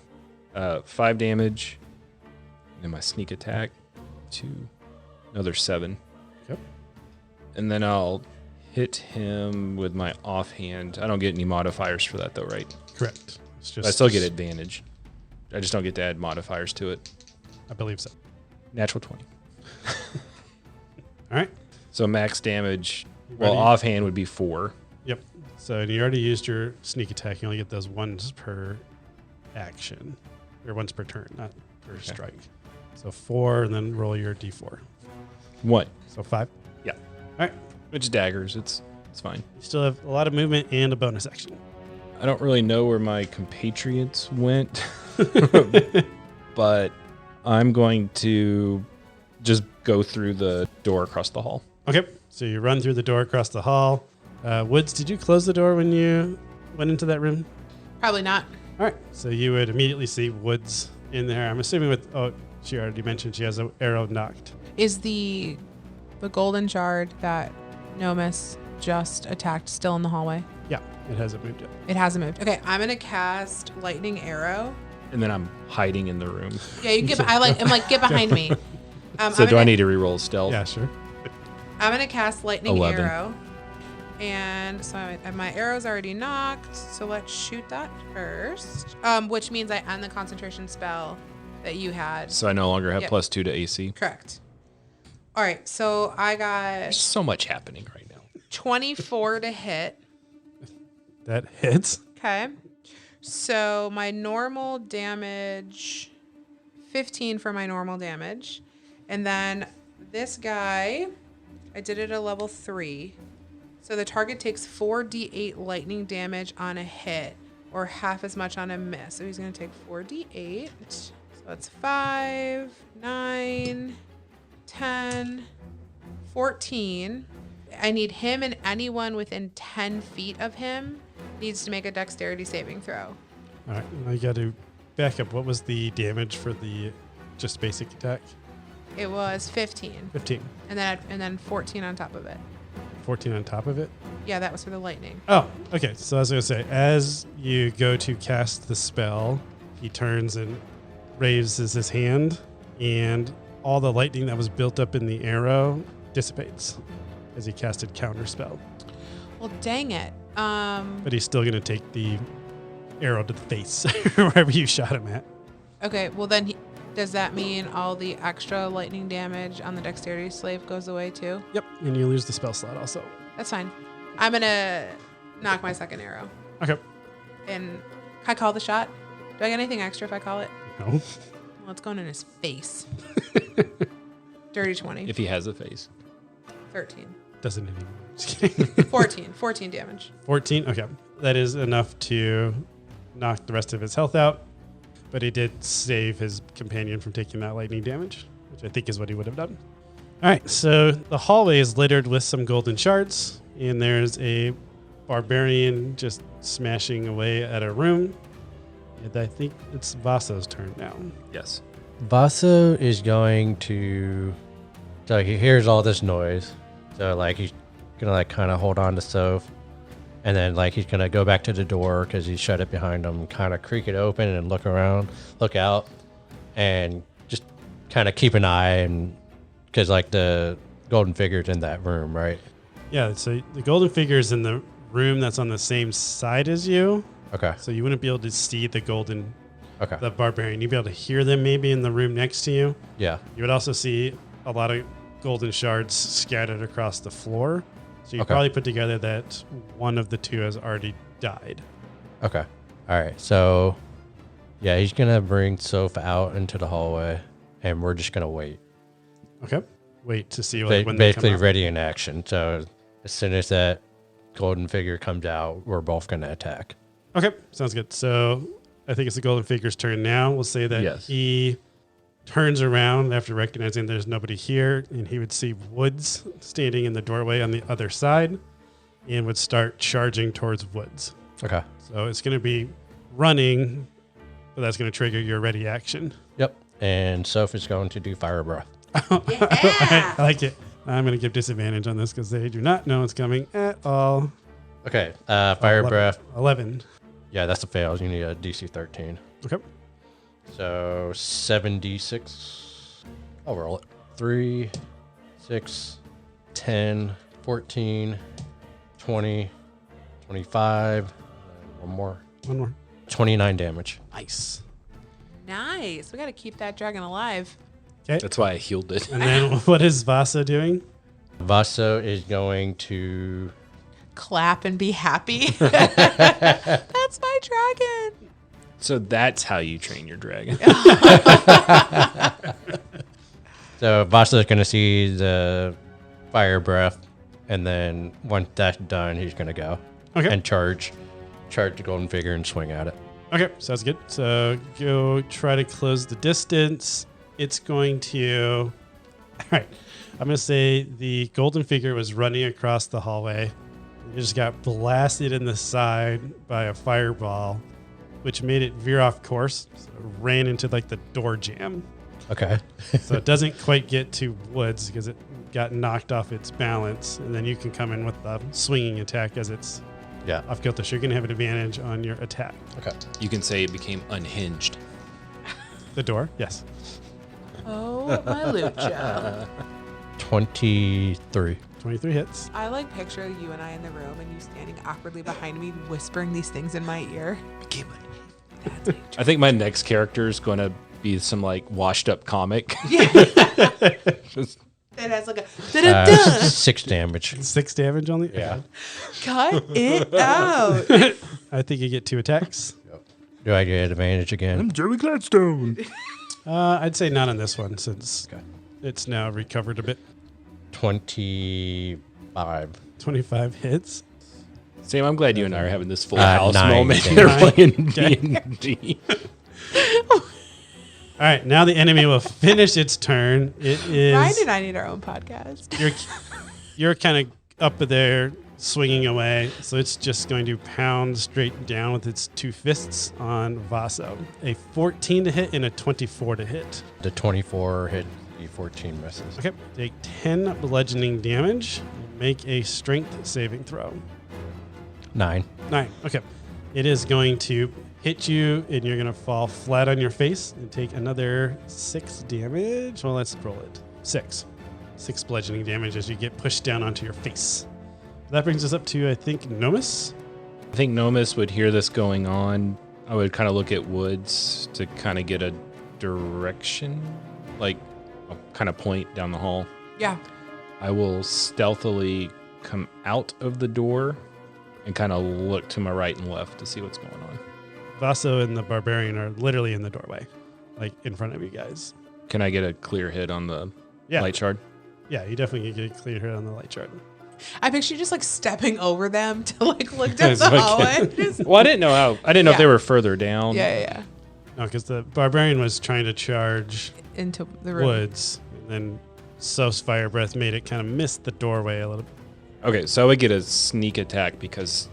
5 damage. And then my sneak attack, 2. Another 7. Yep. And then I'll hit him with my offhand. I don't get any modifiers for that, though, right? Correct. It's just, I still get advantage. I just don't get to add modifiers to it. I believe so. Natural 20. All right. So max damage, Ready? well, offhand would be 4. Yep. So you already used your sneak attack. You only get those once per action, or once per turn, not per strike. So 4, and then roll your d4. 1. So 5. Yeah. All right. Which daggers, it's fine. You still have a lot of movement and a bonus action. I don't really know where my compatriots went, but I'm going to just go through the door across the hall. Okay. So you run through the door across the hall. Woods, did you close the door when you went into that room? Probably not. All right. So you would immediately see Woods in there. I'm assuming with, she already mentioned she has an arrow knocked. Is the golden shard that Nomus just attacked still in the hallway? Yeah, it hasn't moved yet. It hasn't moved. Okay, I'm gonna cast lightning arrow. And then I'm hiding in the room. Yeah, you get. I'm like get behind me. So do I need to reroll stealth? Yeah, sure. I'm gonna cast lightning 11. arrow, and so my arrow's already knocked. So let's shoot that first. Which means I end the concentration spell that you had. So I no longer have Yep. +2 to AC. Correct. All right, so I got There's so much happening right now. 24 to hit. That hits. Okay. So my normal damage, 15 for my normal damage. And then this guy, I did it at level 3. So the target takes 4d8 lightning damage on a hit or half as much on a miss. So he's going to take 4d8. So that's 5, 9, 10, 14. I need him and anyone within 10 feet of him needs to make a dexterity saving throw. All right. I got to back up. What was the damage for the just basic attack? It was 15. 15. And then 14 on top of it. 14 on top of it? Yeah, that was for the lightning. Oh, okay. So I was going to say, as you go to cast the spell, he turns and raises his hand, and all the lightning that was built up in the arrow dissipates as he casted counter spell. Well, dang it. But he's still going to take the arrow to the face, wherever you shot him at. Okay, well then does that mean all the extra lightning damage on the dexterity slave goes away too? Yep. And you lose the spell slot also. That's fine. I'm gonna knock my second arrow. Okay. And can I call the shot? Do I get anything extra if I call it? No. Well, it's going in his face. Dirty 20. If he has a face. 13. Doesn't anymore. Just kidding. 14 damage. 14. Okay. That is enough to knock the rest of his health out. But he did save his companion from taking that lightning damage, which I think is what he would have done. All right. So the hallway is littered with some golden shards. And there's a barbarian just smashing away at a room. And I think it's Vaso's turn now. Yes. Vaso is going to, so he hears all this noise. So like he's gonna like kind of hold on to Soph, and then like he's gonna go back to the door because he shut it behind him, kind of creak it open and look around, look out, and just kind of keep an eye, and because like the golden figure's in that room, right? Yeah. So the golden figure is in the room that's on the same side as you. Okay. So you wouldn't be able to see the Okay. the barbarian. You'd be able to hear them maybe in the room next to you. Yeah. You would also see a lot of golden shards scattered across the floor. So you Okay. probably put together that one of the two has already died. Okay. All right. So, yeah, he's gonna bring Soph out into the hallway, and we're just gonna wait. Okay. Wait to see when they Basically, come out. ready in action. So as soon as that golden figure comes out, we're both gonna attack. Okay. Sounds good. So I think it's the golden figure's turn now. We'll say that Yes. he turns around after recognizing there's nobody here, and he would see Woods standing in the doorway on the other side and would start charging towards Woods. Okay. So it's going to be running, but that's going to trigger your ready action. Yep. And Soph is going to do fire breath. Yeah. I like it. I'm going to give disadvantage on this because they do not know it's coming at all. Okay. Fire 11. breath. 11. Yeah, that's a fail. You need a DC 13. Okay. So 7d6. I'll roll it. 3, 6, 10, 14, 20, 25. One more. 29 damage. Nice. Nice. We got to keep that dragon alive. Okay. That's why I healed it. And then what is Vasa doing? Vaso is going to... Clap and be happy. That's my dragon. So that's how you train your dragon. So Vaso is going to see the fire breath, and then once that's done, he's going to go Okay. and charge the golden figure and swing at it. Okay, sounds good. So go try to close the distance. It's going to... All right. I'm going to say the golden figure was running across the hallway. It just got blasted in the side by a fireball, which made it veer off course. So it ran into like the door jamb. Okay. So it doesn't quite get to Woods because it got knocked off its balance. And then you can come in with the swinging attack as it's Yeah. off kilter. So you're going to have an advantage on your attack. Okay. You can say it became unhinged. The door, yes. Oh, my Lucha. 23. 23 hits. I like picture you and I in the room and you standing awkwardly behind me whispering these things in my ear. Became unhinged. I think my next character is going to be some like washed up comic. Just, It has like a da-da-da. 6 damage. 6 damage only? Yeah. Cut it out. I think you get 2 attacks. Do I get advantage again? Joey Gladstone. I'd say not on this one since Okay. it's now recovered a bit. 25. 25 hits. Sam, I'm glad you and I are having this full house 9 moment. damage. They're playing D&D. All right, now the enemy will finish its turn. It Ryan is and I need our own podcast. you're kind of up there swinging away, so it's just going to pound straight down with its 2 fists on Vaso. A 14 to hit and a 24 to hit. The 24 hit, the 14 misses. Okay, take 10 bludgeoning damage. Make a strength saving throw. 9. 9. Okay. It is going to hit you, and you're going to fall flat on your face and take another 6 damage. Well, let's roll it. 6. 6 bludgeoning damage as you get pushed down onto your face. That brings us up to, I think, Nomus. I think Nomus would hear this going on. I would kind of look at Woods to kind of get a direction, like I'll kind of point down the hall. Yeah. I will stealthily come out of the door and kind of look to my right and left to see what's going on. Vaso and the Barbarian are literally in the doorway, like in front of you guys. Can I get a clear hit on the Yeah. light shard? Yeah, you definitely get a clear hit on the light chart. I picture you just like stepping over them to like look down the So I hallway. can- Well, I didn't know if Yeah. they were further down. Yeah. No, because the Barbarian was trying to charge Into the room. Woods, and then So's fire breath made it kind of miss the doorway a little bit. Okay, so I would get a sneak attack because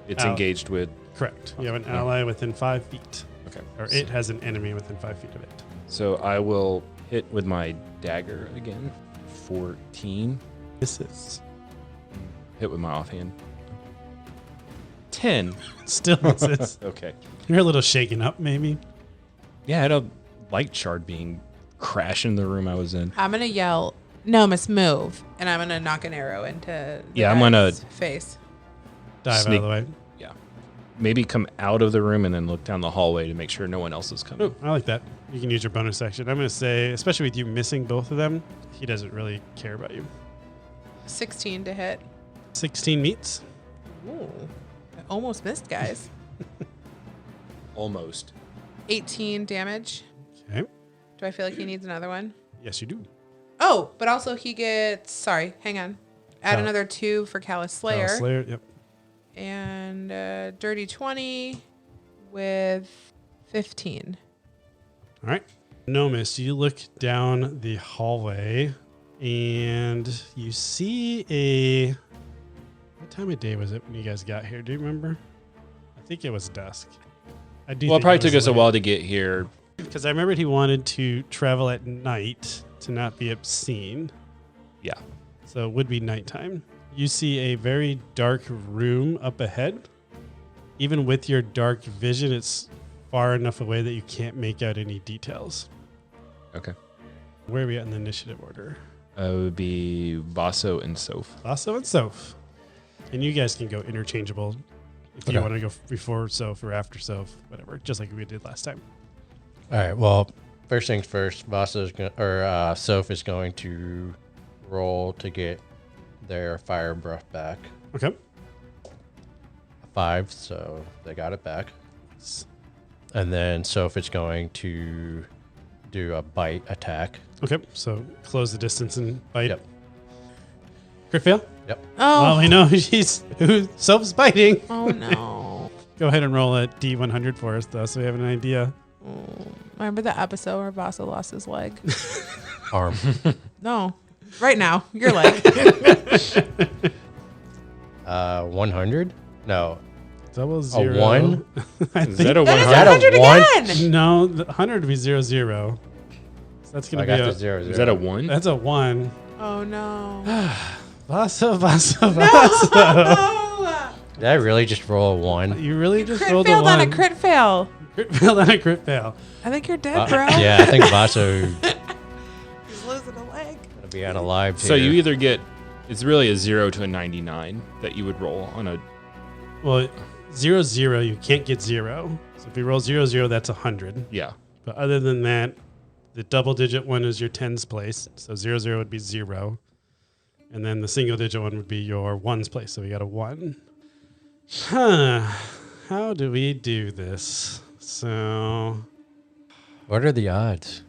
it's Ow. engaged with. Correct. You have an ally within 5 feet, Okay. or it has an enemy within 5 feet of it. So I will hit with my dagger again. 14. Misses. Hit with my offhand. 10. Still misses. Okay. You're a little shaken up, maybe. Yeah, I had a light shard being crashed in the room I was in. I'm gonna yell, "Nomus, move!" And I'm gonna knock an arrow into the Yeah, I'm gonna- guy's face. Dive Sneak- out of the way. Yeah. Maybe come out of the room and then look down the hallway to make sure no one else is coming. Oh, I like that. You can use your bonus action. I'm going to say, especially with you missing both of them, he doesn't really care about you. 16 to hit. 16 meets. Ooh, I almost missed, guys. Almost. 18 damage. Okay. Do I feel like he needs another one? Yes, you do. Oh, but also he gets. Sorry, hang on. Add Cal- another 2 for Callous Slayer. Slayer, yep. And dirty 20 with 15. All right. Nomus, you look down the hallway and you see a... What time of day was it when you guys got here? Do you remember? I think it was dusk. I do. Well, it probably took us a while to get here. Because I remembered he wanted to travel at night to not be obscene. Yeah. So it would be nighttime. You see a very dark room up ahead. Even with your dark vision, it's far enough away that you can't make out any details. Okay. Where are we at in the initiative order? It would be Vaso and Soph. Lasso and Soph. And you guys can go interchangeable if you want to go before Soph or after Soph, whatever, just like we did last time. All right. Well, first things first. Soph is going to roll to get their fire breath back. Okay. 5, so they got it back. And then Soph is going to do a bite attack. Okay, so close the distance and bite. Yep. Crit fail? Yep. Oh. Well, we know who Soph's biting. Oh no. Go ahead and roll a D100 for us, though, so we have an idea. Remember the episode where Vaso lost his leg? Arm. No. Right now. Your leg. 100? No. Double zero. A 1? Is that a That is 100? 100 1? again. No, the 100 would be 0, 0. So that's going I to be got a... the 0, 0. Is that a 1? That's a 1. Oh no. Vaso. No. Did I really just roll a 1? You really just Crit rolled failed a 1. on a crit fail. Crit fail on a crit fail. I think you're dead, bro. Yeah, I think Vaso is He's losing a leg. going to be unalive So here. you either get, it's really a 0 to a 99 that you would roll on a, Well, 0, 0, you can't get 0. So if you roll 0, 0, that's 100. yeah. But other than that, the double digit one is your tens place. So 0, 0 would be 0. And then the single digit one would be your ones place. So we got a 1. How do we do this? So What are the odds?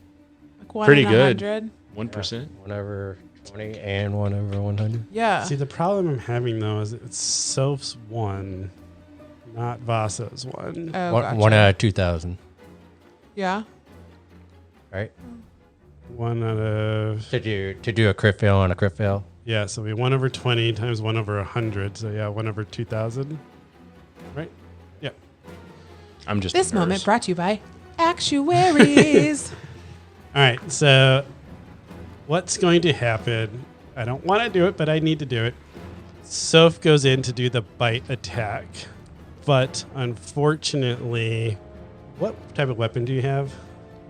Like 1 Pretty in good. 100. 1%. 1 over 20 and 1 over 100? Yeah. see, the problem I'm having though is it's Soph's 1, not Vaso's 1. Oh, One, gotcha. 1 out of 2,000, Yeah. right? 1 out of To do a crit fail on a crit fail. yeah. So we 1 over 20 times 1 over 100. So yeah, 1 over 2,000. Right? Yeah. I'm just This a nurse. moment brought to you by Actuaries. All right, so what's going to happen? I don't want to do it, but I need to do it. Soph goes in to do the bite attack, but unfortunately, what type of weapon do you have?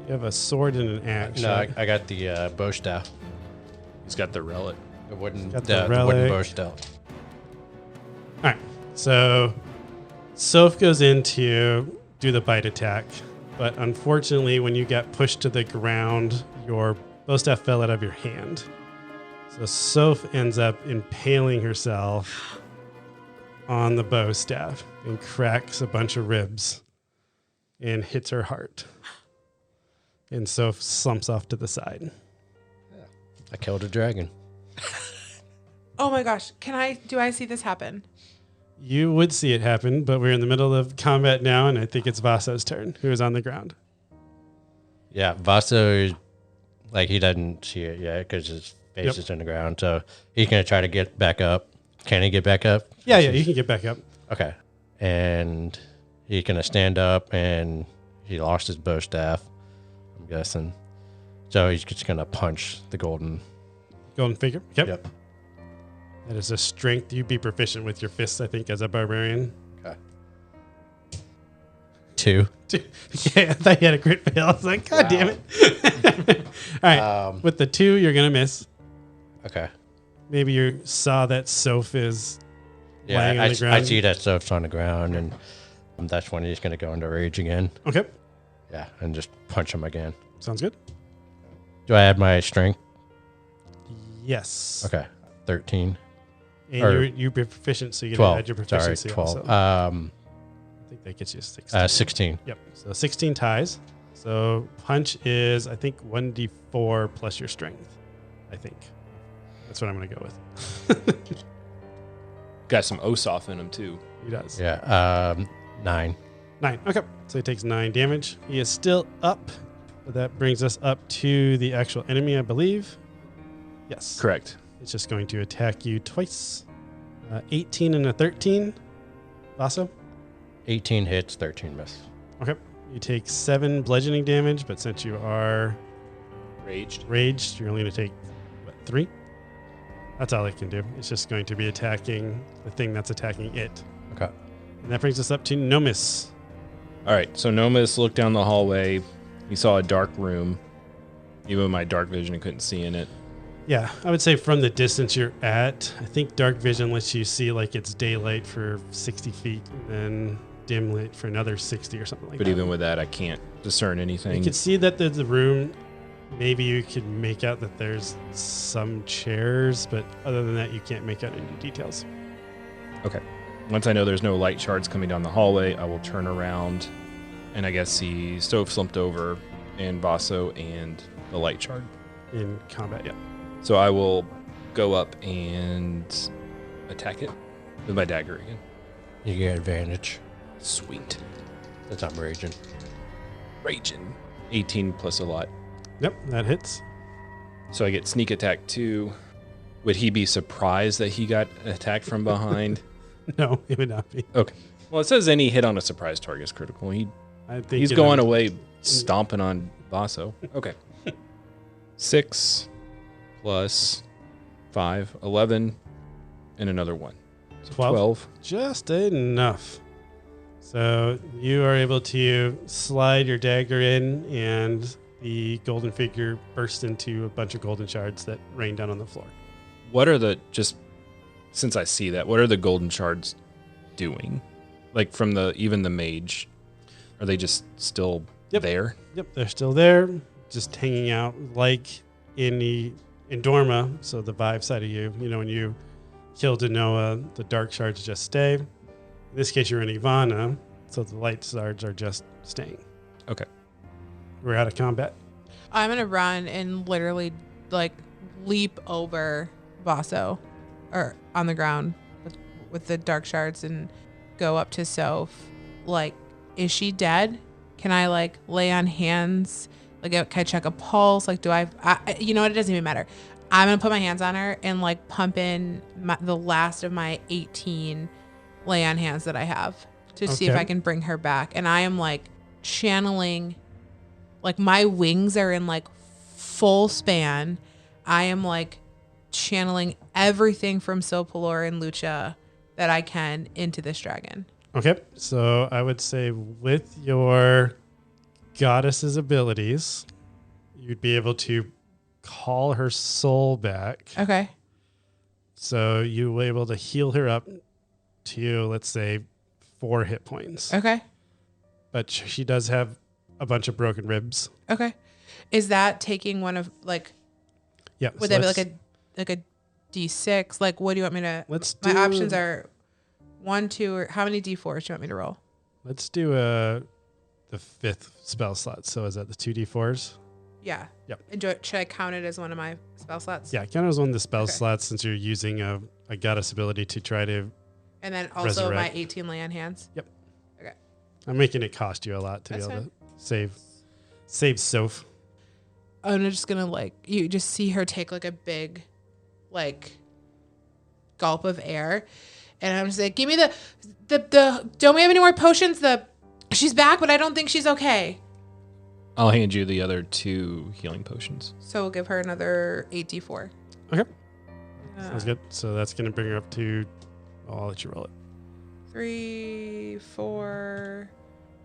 You have a sword and an axe. No, right? I got the bow staff. He's got the relic. The wooden, Got the the wooden relic. bow staff. All right, so Soph goes in to do the bite attack, but unfortunately, when you get pushed to the ground, your bow staff fell out of your hand. So Soph ends up impaling herself on the bow staff and cracks a bunch of ribs and hits her heart. And Soph slumps off to the side. I killed a dragon. Oh my gosh. Do I see this happen? You would see it happen, but we're in the middle of combat now, and I think it's Vaso's turn, who is on the ground. Yeah, Vaso, like, he doesn't see it yet because his face Yep. is in the ground. So he's going to try to get back up. Can he get back up? Yeah, you can get back up. Okay. And he's going to stand up, and he lost his bow staff, I'm guessing. So he's just going to punch the golden. Golden figure. Yep. Yep. That is a strength. You'd be proficient with your fists, I think, as a barbarian. Okay. 2. Yeah, I thought you had a crit fail. I was like, God damn it. All right. With the 2, you're going to miss. Okay. Maybe you saw that Soph is laying Yeah, on the ground. I see that Soph's on the ground, and that's when he's going to go into rage again. Okay. Yeah, and just punch him again. Sounds good. Do I add my strength? Yes. Okay. 13. And Or- you're proficient, so you get 12. to add your Sorry, proficiency 12. also. I think that gets you 16. 16. Yep. So 16 ties. So punch is, I think, 1d4 plus your strength. I think. That's what I'm going to go with. Got some Osoph in him too. He does. Yeah. 9. 9. Okay. So he takes 9 damage. He is still up. But that brings us up to the actual enemy, I believe. Yes. Correct. It's just going to attack you twice. 18 and a 13. Vaso. 18 hits, 13 miss. Okay. You take 7 bludgeoning damage, but since you are Raged. raged, you're only going to take, 3? That's all it can do. It's just going to be attacking the thing that's attacking it. Okay. And that brings us up to Nomis. All right, so Nomis looked down the hallway. He saw a dark room. Even with my dark vision, I couldn't see in it. Yeah, I would say from the distance you're at, I think dark vision lets you see like it's daylight for 60 feet and then dim light for another 60 or something like But that. even with that, I can't discern anything. You can see that there's a room. Maybe you can make out that there's some chairs, but other than that, you can't make out any details. Okay. Once I know there's no light shards coming down the hallway, I will turn around and I guess see Stove slumped over and Vaso and the light shard. In combat, yeah. So I will go up and attack it with my dagger again. You get advantage. Sweet. That's not raging. Raging. 18 plus a lot. Yep, that hits. So I get sneak attack 2. Would he be surprised that he got attacked from behind? No, it would not be. Okay. Well, it says any hit on a surprise target is critical. I think He's going away stomping on Vaso. Okay. 6 plus 5, 11, and another 1. So 12. Just enough. So you are able to slide your dagger in, and the golden figure bursts into a bunch of golden shards that rain down on the floor. What are the, just since I see that, what are the golden shards doing? Like from even the mage, are they just still there? Yep, they're still there, just hanging out like in Dorma. So the vibe side of you, when you kill Denoa, the dark shards just stay. In this case, you're in Ivana, so the light shards are just staying. Okay. We're out of combat. I'm gonna run and literally like leap over Vaso, or on the ground with the dark shards, and go up to Soph. Like, is she dead? Can I like lay on hands? Like, can I check a pulse? Like, do I you know what? It doesn't even matter. I'm gonna put my hands on her and like pump in the last of my 18 lay on hands that I have to see if I can bring her back. And I am like channeling, like my wings are in like full span. I am like channeling everything from Sopalor and Lucha that I can into this dragon. Okay, so I would say with your goddess's abilities, you'd be able to call her soul back. Okay. So you were able to heal her up to, let's say, 4 hit points. Okay. But she does have a bunch of broken ribs. Okay. Is that taking one of like? Yeah. Would that be like a D6? Like, what do you want me to? My options are 1, 2, or how many D4s do you want me to roll? Let's do the 5th spell slot. So is that the 2 D4s? Yeah. Yep. And should I count it as one of my spell slots? Yeah, count it as one of the spell slots since you're using a goddess ability to try to. And then also resurrect. my 18 lay on hands. Yep. Okay. I'm making it cost you a lot to That's be able fine. to save Soph. I'm just gonna like, you just see her take like a big like gulp of air, and I'm just like, give me the don't we have any more potions? She's back, but I don't think she's okay. I'll hand you the other 2 healing potions. So we'll give her another 8d4. Okay. Sounds good. So that's going to bring her up to, I'll let you roll it. 3, 4,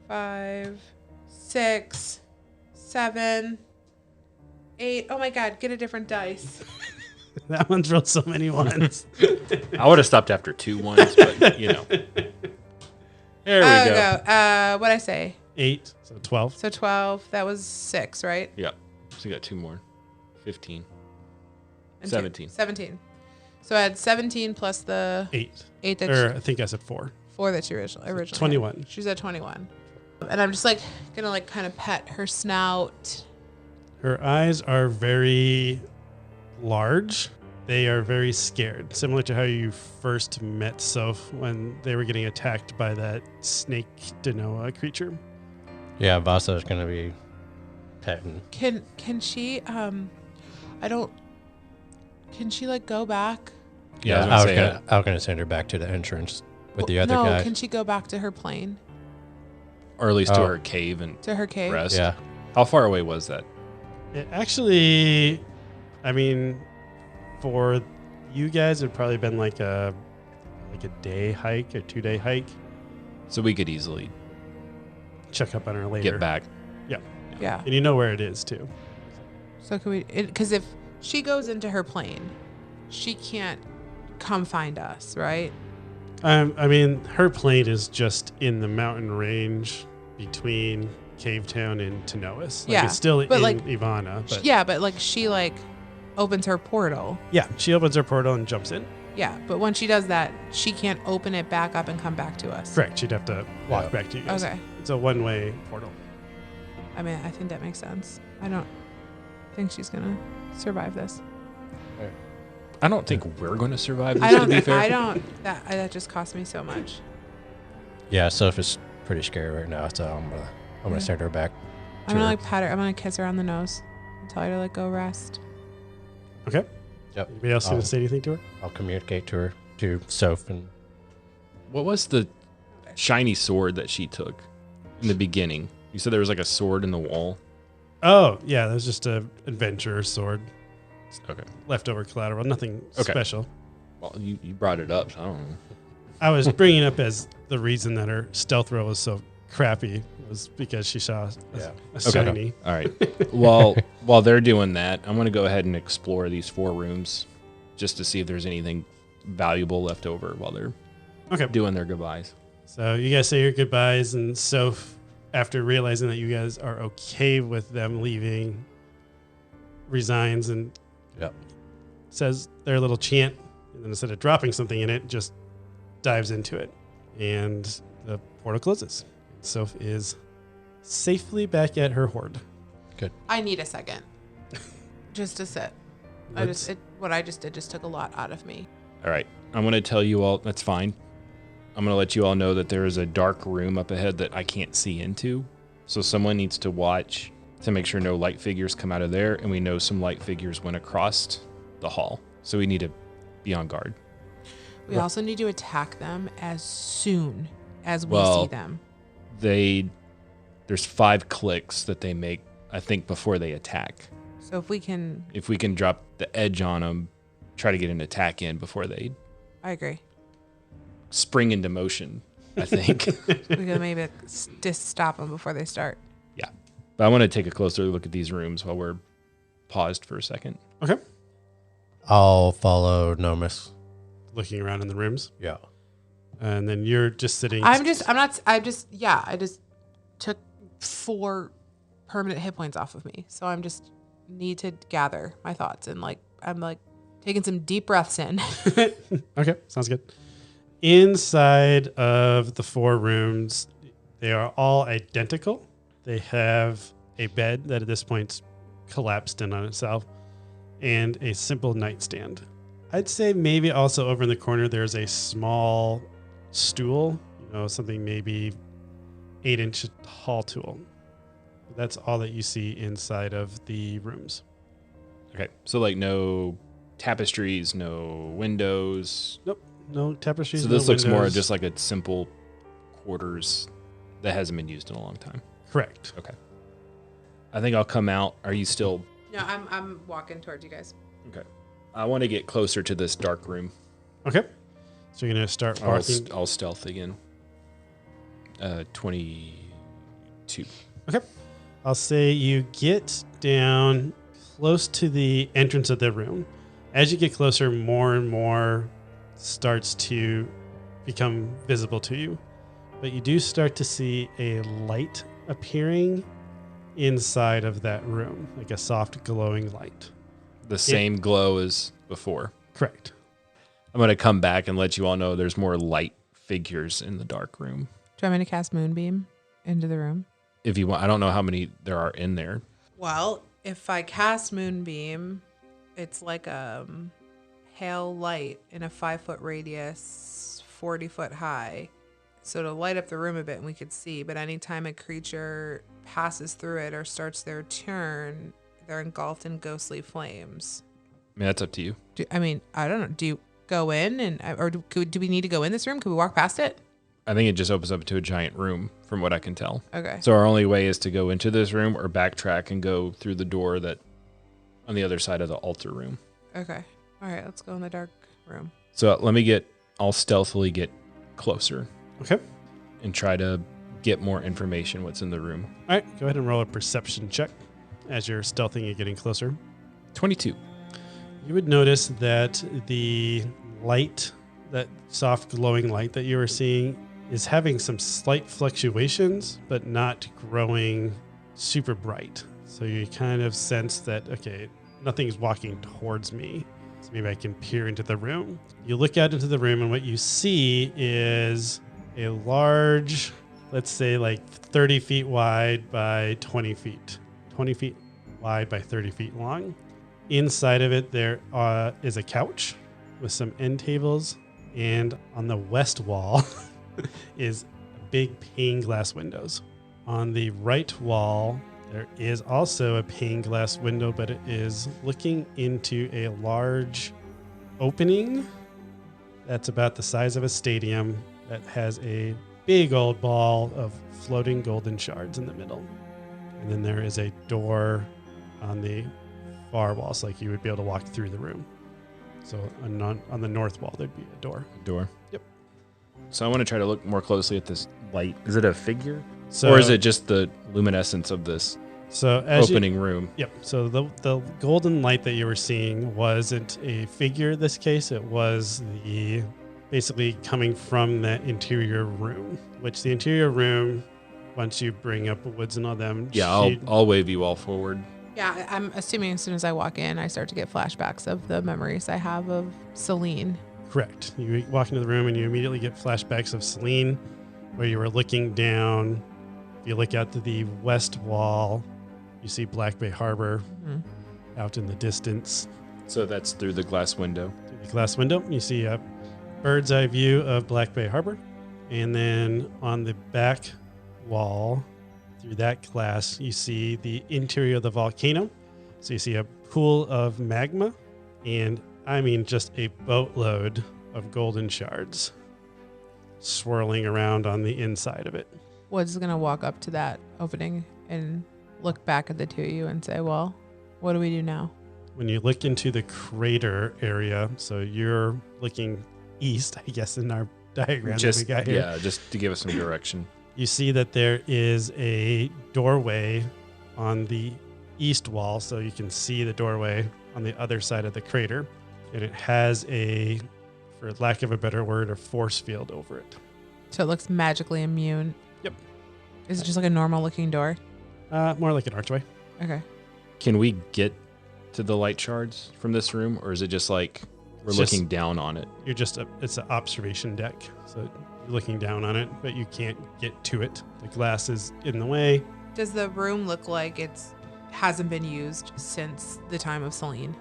5, 6, 7, 8. Oh my God, get a different dice. That one's rolled so many ones. I would have stopped after 2 ones, but There we go. What'd I say? 8, so 12. So 12. That was 6, right? Yeah. So you got 2 more. 15. And 17. 17. So I had 17 plus the 8. 8 that Or I think I said 4. 4 that you originally 21. had. She's at 21. And I'm just like gonna like kind of pet her snout. Her eyes are very large. They are very scared, similar to how you first met Soph when they were getting attacked by that snake Denoa creature. Yeah, Vasa's going to be petting. Can she can she like go back? Yeah, I was gonna send her back to the entrance with the other no, guy. can she go back to her plane? Or at least to her cave and To her cave? rest. Yeah. How far away was that? It actually, I mean, for you guys, it would probably been like a day hike, a 2-day hike. So we could easily Check up on her later. get back. Yeah. And you know where it is too. So can we? Because if she goes into her plane, she can't come find us, right? I mean, her plane is just in the mountain range between Cave Town and Tanoas. Yeah, It's still but, in like, Ivana. But Yeah, but like she like opens her portal. yeah, she opens her portal and jumps in. Yeah, but when she does that, she can't open it back up and come back to us. Correct. She'd have to walk Yeah. back to you guys. Okay. It's a one-way portal. I mean, I think that makes sense. I don't think she's gonna survive this. I don't think we're going to survive this, I to don't. be fair. I don't. That just cost me so much. Yeah, Soph is pretty scary right now, so I'm Yeah. gonna send her back. I'm gonna Sure. like pat her. I'm gonna kiss her on the nose and tell her to like go rest. Okay. Yep. Anybody else going Oh. to say anything to her? I'll communicate to Soph and What was the shiny sword that she took in the beginning? You said there was like a sword in the wall. Oh, yeah. That was just a adventure sword. Okay. Leftover collateral. Nothing Okay. special. Well, you brought it up, so I don't know. I was bringing it up as the reason that her stealth roll was so crappy was because she saw Yeah. a shiny. All right. While they're doing that, I'm going to go ahead and explore these 4 rooms just to see if there's anything valuable left over while they're Okay. doing their goodbyes. So you guys say your goodbyes, and Soph, after realizing that you guys are okay with them leaving, resigns and Yep. says their little chant, and then instead of dropping something in it, just dives into it, and the portal closes. Soph is safely back at her hoard. I need a second, just to sit. What I just did just took a lot out of me. All right. I'm going to tell you all, that's fine. I'm going to let you all know that there is a dark room up ahead that I can't see into. So someone needs to watch to make sure no light figures come out of there. And we know some light figures went across the hall. So we need to be on guard. We also need to attack them as soon as we Well, see them. There's 5 clicks that they make, I think, before they attack. So if we can, If we can drop the edge on them, try to get an attack in before they I agree. spring into motion, I think. We can maybe just stop them before they start. But I want to take a closer look at these rooms while we're paused for a second. Okay. I'll follow Nomus. Looking around in the rooms, Yeah. and then you're just sitting. I just took 4 permanent hit points off of me. So I'm just need to gather my thoughts and I'm taking some deep breaths in. Okay, sounds good. Inside of the 4 rooms, they are all identical. They have a bed that at this point's collapsed in on itself and a simple nightstand. I'd say maybe also over in the corner there's a small stool, something maybe 8-inch tall tool. That's all that you see inside of the rooms. Okay. So, like, no tapestries, no windows. No tapestries. So no this looks more windows. just like a simple quarters that hasn't been used in a long time. Correct. Okay. I think I'll come out. Are you still? No, I'm walking towards you guys. Okay. I want to get closer to this dark room. Okay. So you're gonna start walking. I'll stealth again. 22. Okay. I'll say you get down close to the entrance of the room. As you get closer, more and more starts to become visible to you. But you do start to see a light appearing inside of that room, like a soft glowing light. The same glow as before. Correct. I'm going to come back and let you all know there's more light figures in the dark room. Do you want me to cast Moonbeam into the room? If you want, I don't know how many there are in there. Well, if I cast Moonbeam, it's like a pale light in a 5-foot radius, 40 foot high. So to light up the room a bit and we could see, but anytime a creature passes through it or starts their turn, they're engulfed in ghostly flames. I mean, that's up to you. I don't know. Do you go in or do we need to go in this room? Could we walk past it? I think it just opens up to a giant room from what I can tell. Okay. So our only way is to go into this room or backtrack and go through the door that on the other side of the altar room. Okay. All right. Let's go in the dark room. So I'll stealthily get closer Okay. and try to get more information what's in the room. All right. Go ahead and roll a perception check as you're stealthing and getting closer. 22. You would notice that the light, that soft glowing light that you were seeing, is having some slight fluctuations, but not growing super bright. So you kind of sense that, okay, nothing's walking towards me. So maybe I can peer into the room. You look out into the room, and what you see is a large, let's say like 30 feet wide by 20 feet. 20 feet wide by 30 feet long. Inside of it, there is a couch with some end tables, and on the west wall is big pane glass windows. On the right wall, there is also a pane glass window, but it is looking into a large opening that's about the size of a stadium that has a big old ball of floating golden shards in the middle. And then there is a door on the far wall, so like you would be able to walk through the room. So on the north wall, there'd be a door. Door. Yep. So I want to try to look more closely at this light. Is it a figure? So, Or is it just the luminescence of this opening room? Yep. So the golden light that you were seeing wasn't a figure in this case. It was basically coming from the interior room, which the interior room, once you bring up Woods and all them. Yeah, I'll wave you all forward. Yeah, I'm assuming as soon as I walk in, I start to get flashbacks of the memories I have of Celine. Correct. You walk into the room and you immediately get flashbacks of Celine, where you were looking down. If you look out to the west wall, you see Black Bay Harbor out in the distance. So that's through the glass window. Through the glass window, you see a bird's eye view of Black Bay Harbor. And then on the back wall, through that glass, you see the interior of the volcano. So you see a pool of magma, and I mean just a boatload of golden shards swirling around on the inside of it. Woods is going to walk up to that opening and look back at the two of you and say, well, what do we do now? When you look into the crater area, so you're looking east, I guess, in our diagram that we got here. Yeah, just to give us some direction. You see that there is a doorway on the east wall, so you can see the doorway on the other side of the crater. And it has a, for lack of a better word, a force field over it. So it looks magically immune. Yep. Is it just like a normal looking door? More like an archway. Okay. Can we get to the light shards from this room, or is it just like we're looking down on it? It's an observation deck, so you're looking down on it, but you can't get to it. The glass is in the way. Does the room look like hasn't been used since the time of Celine?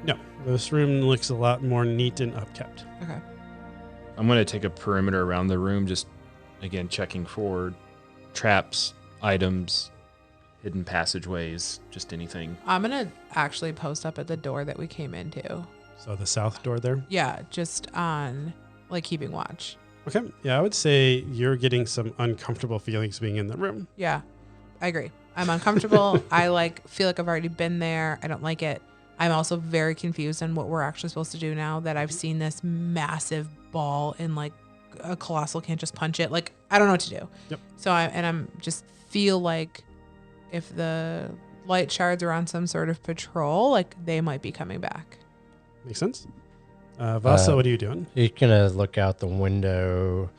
No, this room looks a lot more neat and upkept. Okay. I'm going to take a perimeter around the room, just again checking for traps, items, hidden passageways, just anything. I'm going to actually post up at the door that we came into. So the south door there? Yeah, just on like keeping watch. Okay. Yeah, I would say you're getting some uncomfortable feelings being in the room. Yeah, I agree. I'm uncomfortable. I feel like I've already been there. I don't like it. I'm also very confused on what we're actually supposed to do now that I've seen this massive ball and like a colossal can't just punch it. Like, I don't know what to do. Yep. So I'm just feel like if the light shards are on some sort of patrol, like they might be coming back. Makes sense. Vasa, what are you doing? He's gonna look out the window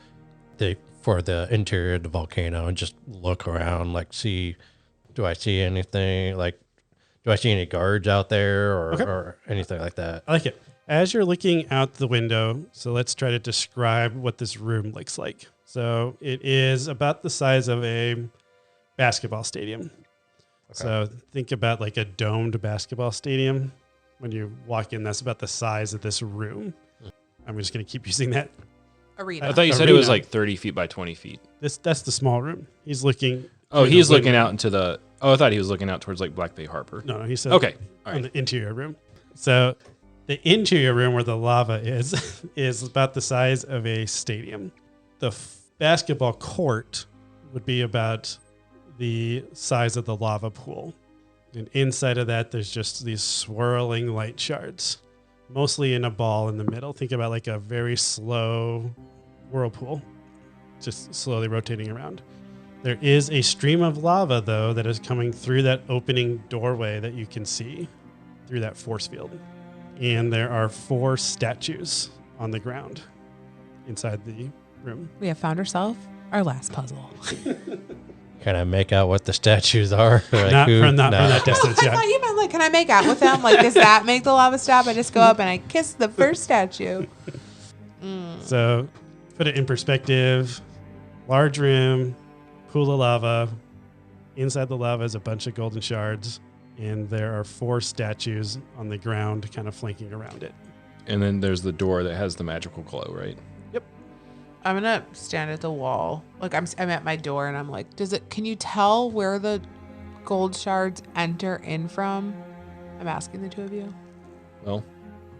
for the interior of the volcano and just look around, like do I see anything? Like, do I see any guards out there or anything like that? I like it. As you're looking out the window, so let's try to describe what this room looks like. So it is about the size of a basketball stadium. Okay. So think about like a domed basketball stadium. When you walk in, that's about the size of this room. I'm just going to keep using that. Arena. I thought you said it was like 30 feet by 20 feet. That's the small room. He's looking. Oh, he's looking out into the. Oh, I thought he was looking out towards like Black Bay Harbor. No, he said okay. All right. On the interior room. So the interior room where the lava is about the size of a stadium. The basketball court would be about the size of the lava pool. And inside of that, there's just these swirling light shards. mostly in a ball in the middle. Think about like a very slow whirlpool, just slowly rotating around. There is a stream of lava, though, that is coming through that opening doorway that you can see through that force field. And there are 4 statues on the ground inside the room. We have found ourselves our last puzzle. Can I make out what the statues are? Like Not who? from that No. distance, I yeah. thought you meant like, can I make out with them? Like, does that make the lava stop? I just go up and I kiss the first statue. So put it in perspective. Large room, pool of lava. Inside the lava is a bunch of golden shards. And there are 4 statues on the ground kind of flanking around it. And then there's the door that has the magical glow, right? I'm gonna stand at the wall. Like I'm at my door and I'm like, can you tell where the gold shards enter in from? I'm asking the 2 of you. Well,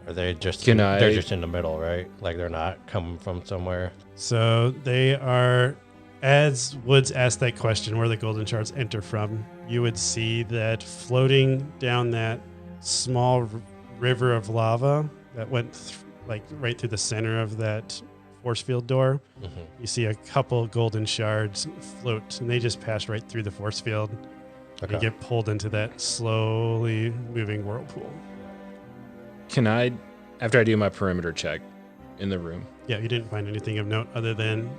Are they just? They're They're just in the middle, right? Like they're not coming from somewhere. So they are, as Woods asked that question, where the golden shards enter from, you would see that floating down that small river of lava that went like right through the center of that force field door. Mm-hmm. You see a couple golden shards float, and they just pass right through the force field. Okay. You get pulled into that slowly moving whirlpool. can I, after I do my perimeter check in the room, Yeah, you didn't find anything of note other than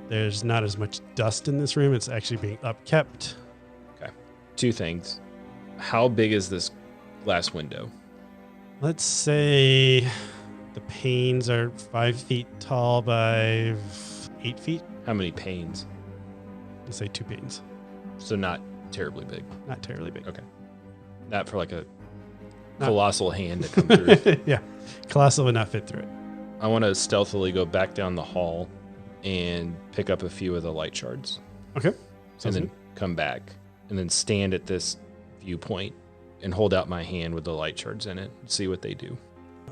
there's not as much dust in this room. It's actually being upkept. 2 things. How big is this glass window? Let's say the panes are 5 feet tall by 8 feet. How many panes? Let's say 2 panes. So not terribly big. Not terribly big. Okay. Not for like a Not- colossal hand to come through. Yeah. Colossal would not fit through it. I want to stealthily go back down the hall and pick up a few of the light shards. Okay. And Sounds then good. come back and then stand at this viewpoint and hold out my hand with the light shards in it and see what they do.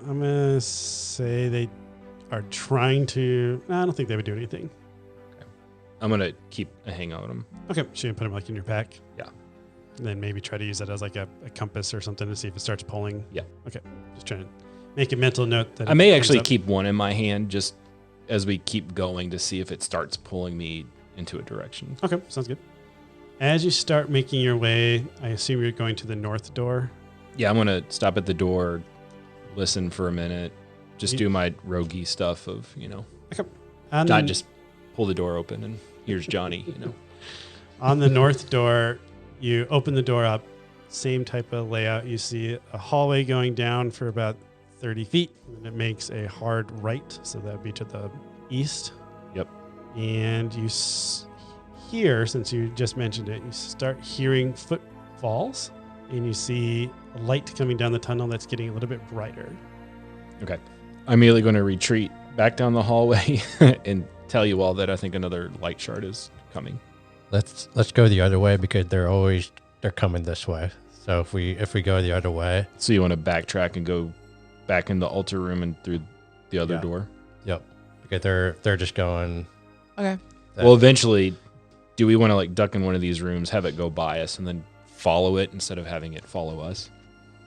I'm going to say they are trying to... No, I don't think they would do anything. I'm going to keep a hang on them. Okay. Should you put them like in your pack? Yeah. And then maybe try to use that as like a compass or something to see if it starts pulling? Yeah. Okay. Just trying to make a mental note that I may it comes actually up. keep one in my hand just as we keep going to see if it starts pulling me into a direction. Okay. Sounds good. As you start making your way, I assume you're going to the north door. Yeah, I'm going to stop at the door, listen for a minute, just You- do my roguey stuff of, On not the- just pull the door open and here's Johnny, On the north door, you open the door up, same type of layout. You see a hallway going down for about 30 feet, and it makes a hard right. So that would be to the east. Yep. And you hear, since you just mentioned it, you start hearing footfalls, and you see a light coming down the tunnel that's getting a little bit brighter. Okay. I'm immediately going to retreat back down the hallway and tell you all that I think another light shard is coming. Let's go the other way because they're coming this way. So if we go the other way, So you want to backtrack and go back in the altar room and through the other Yeah. door? yep, because they're just going. Okay. Well, eventually, do we want to like duck in one of these rooms, have it go by us, and then follow it instead of having it follow us?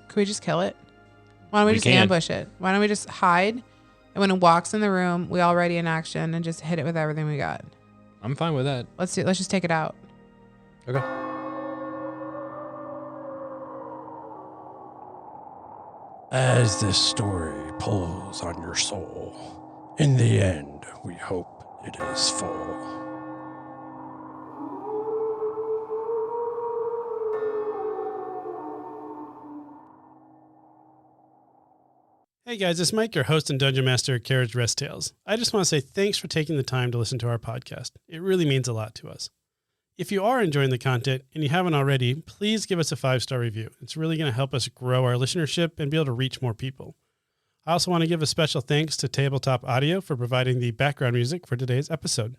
Could we just kill it? Why don't we We just can. ambush it? Why don't we just hide? And when it walks in the room, we all ready in action and just hit it with everything we got. I'm fine with that. Let's just take it out. Okay. As this story pulls on your soul, in the end, we hope it is full. Hey guys, it's Mike, your host and Dungeon Master at Carriage Rest Tales. I just want to say thanks for taking the time to listen to our podcast. It really means a lot to us. If you are enjoying the content and you haven't already, please give us a 5-star review. It's really going to help us grow our listenership and be able to reach more people. I also want to give a special thanks to Tabletop Audio for providing the background music for today's episode.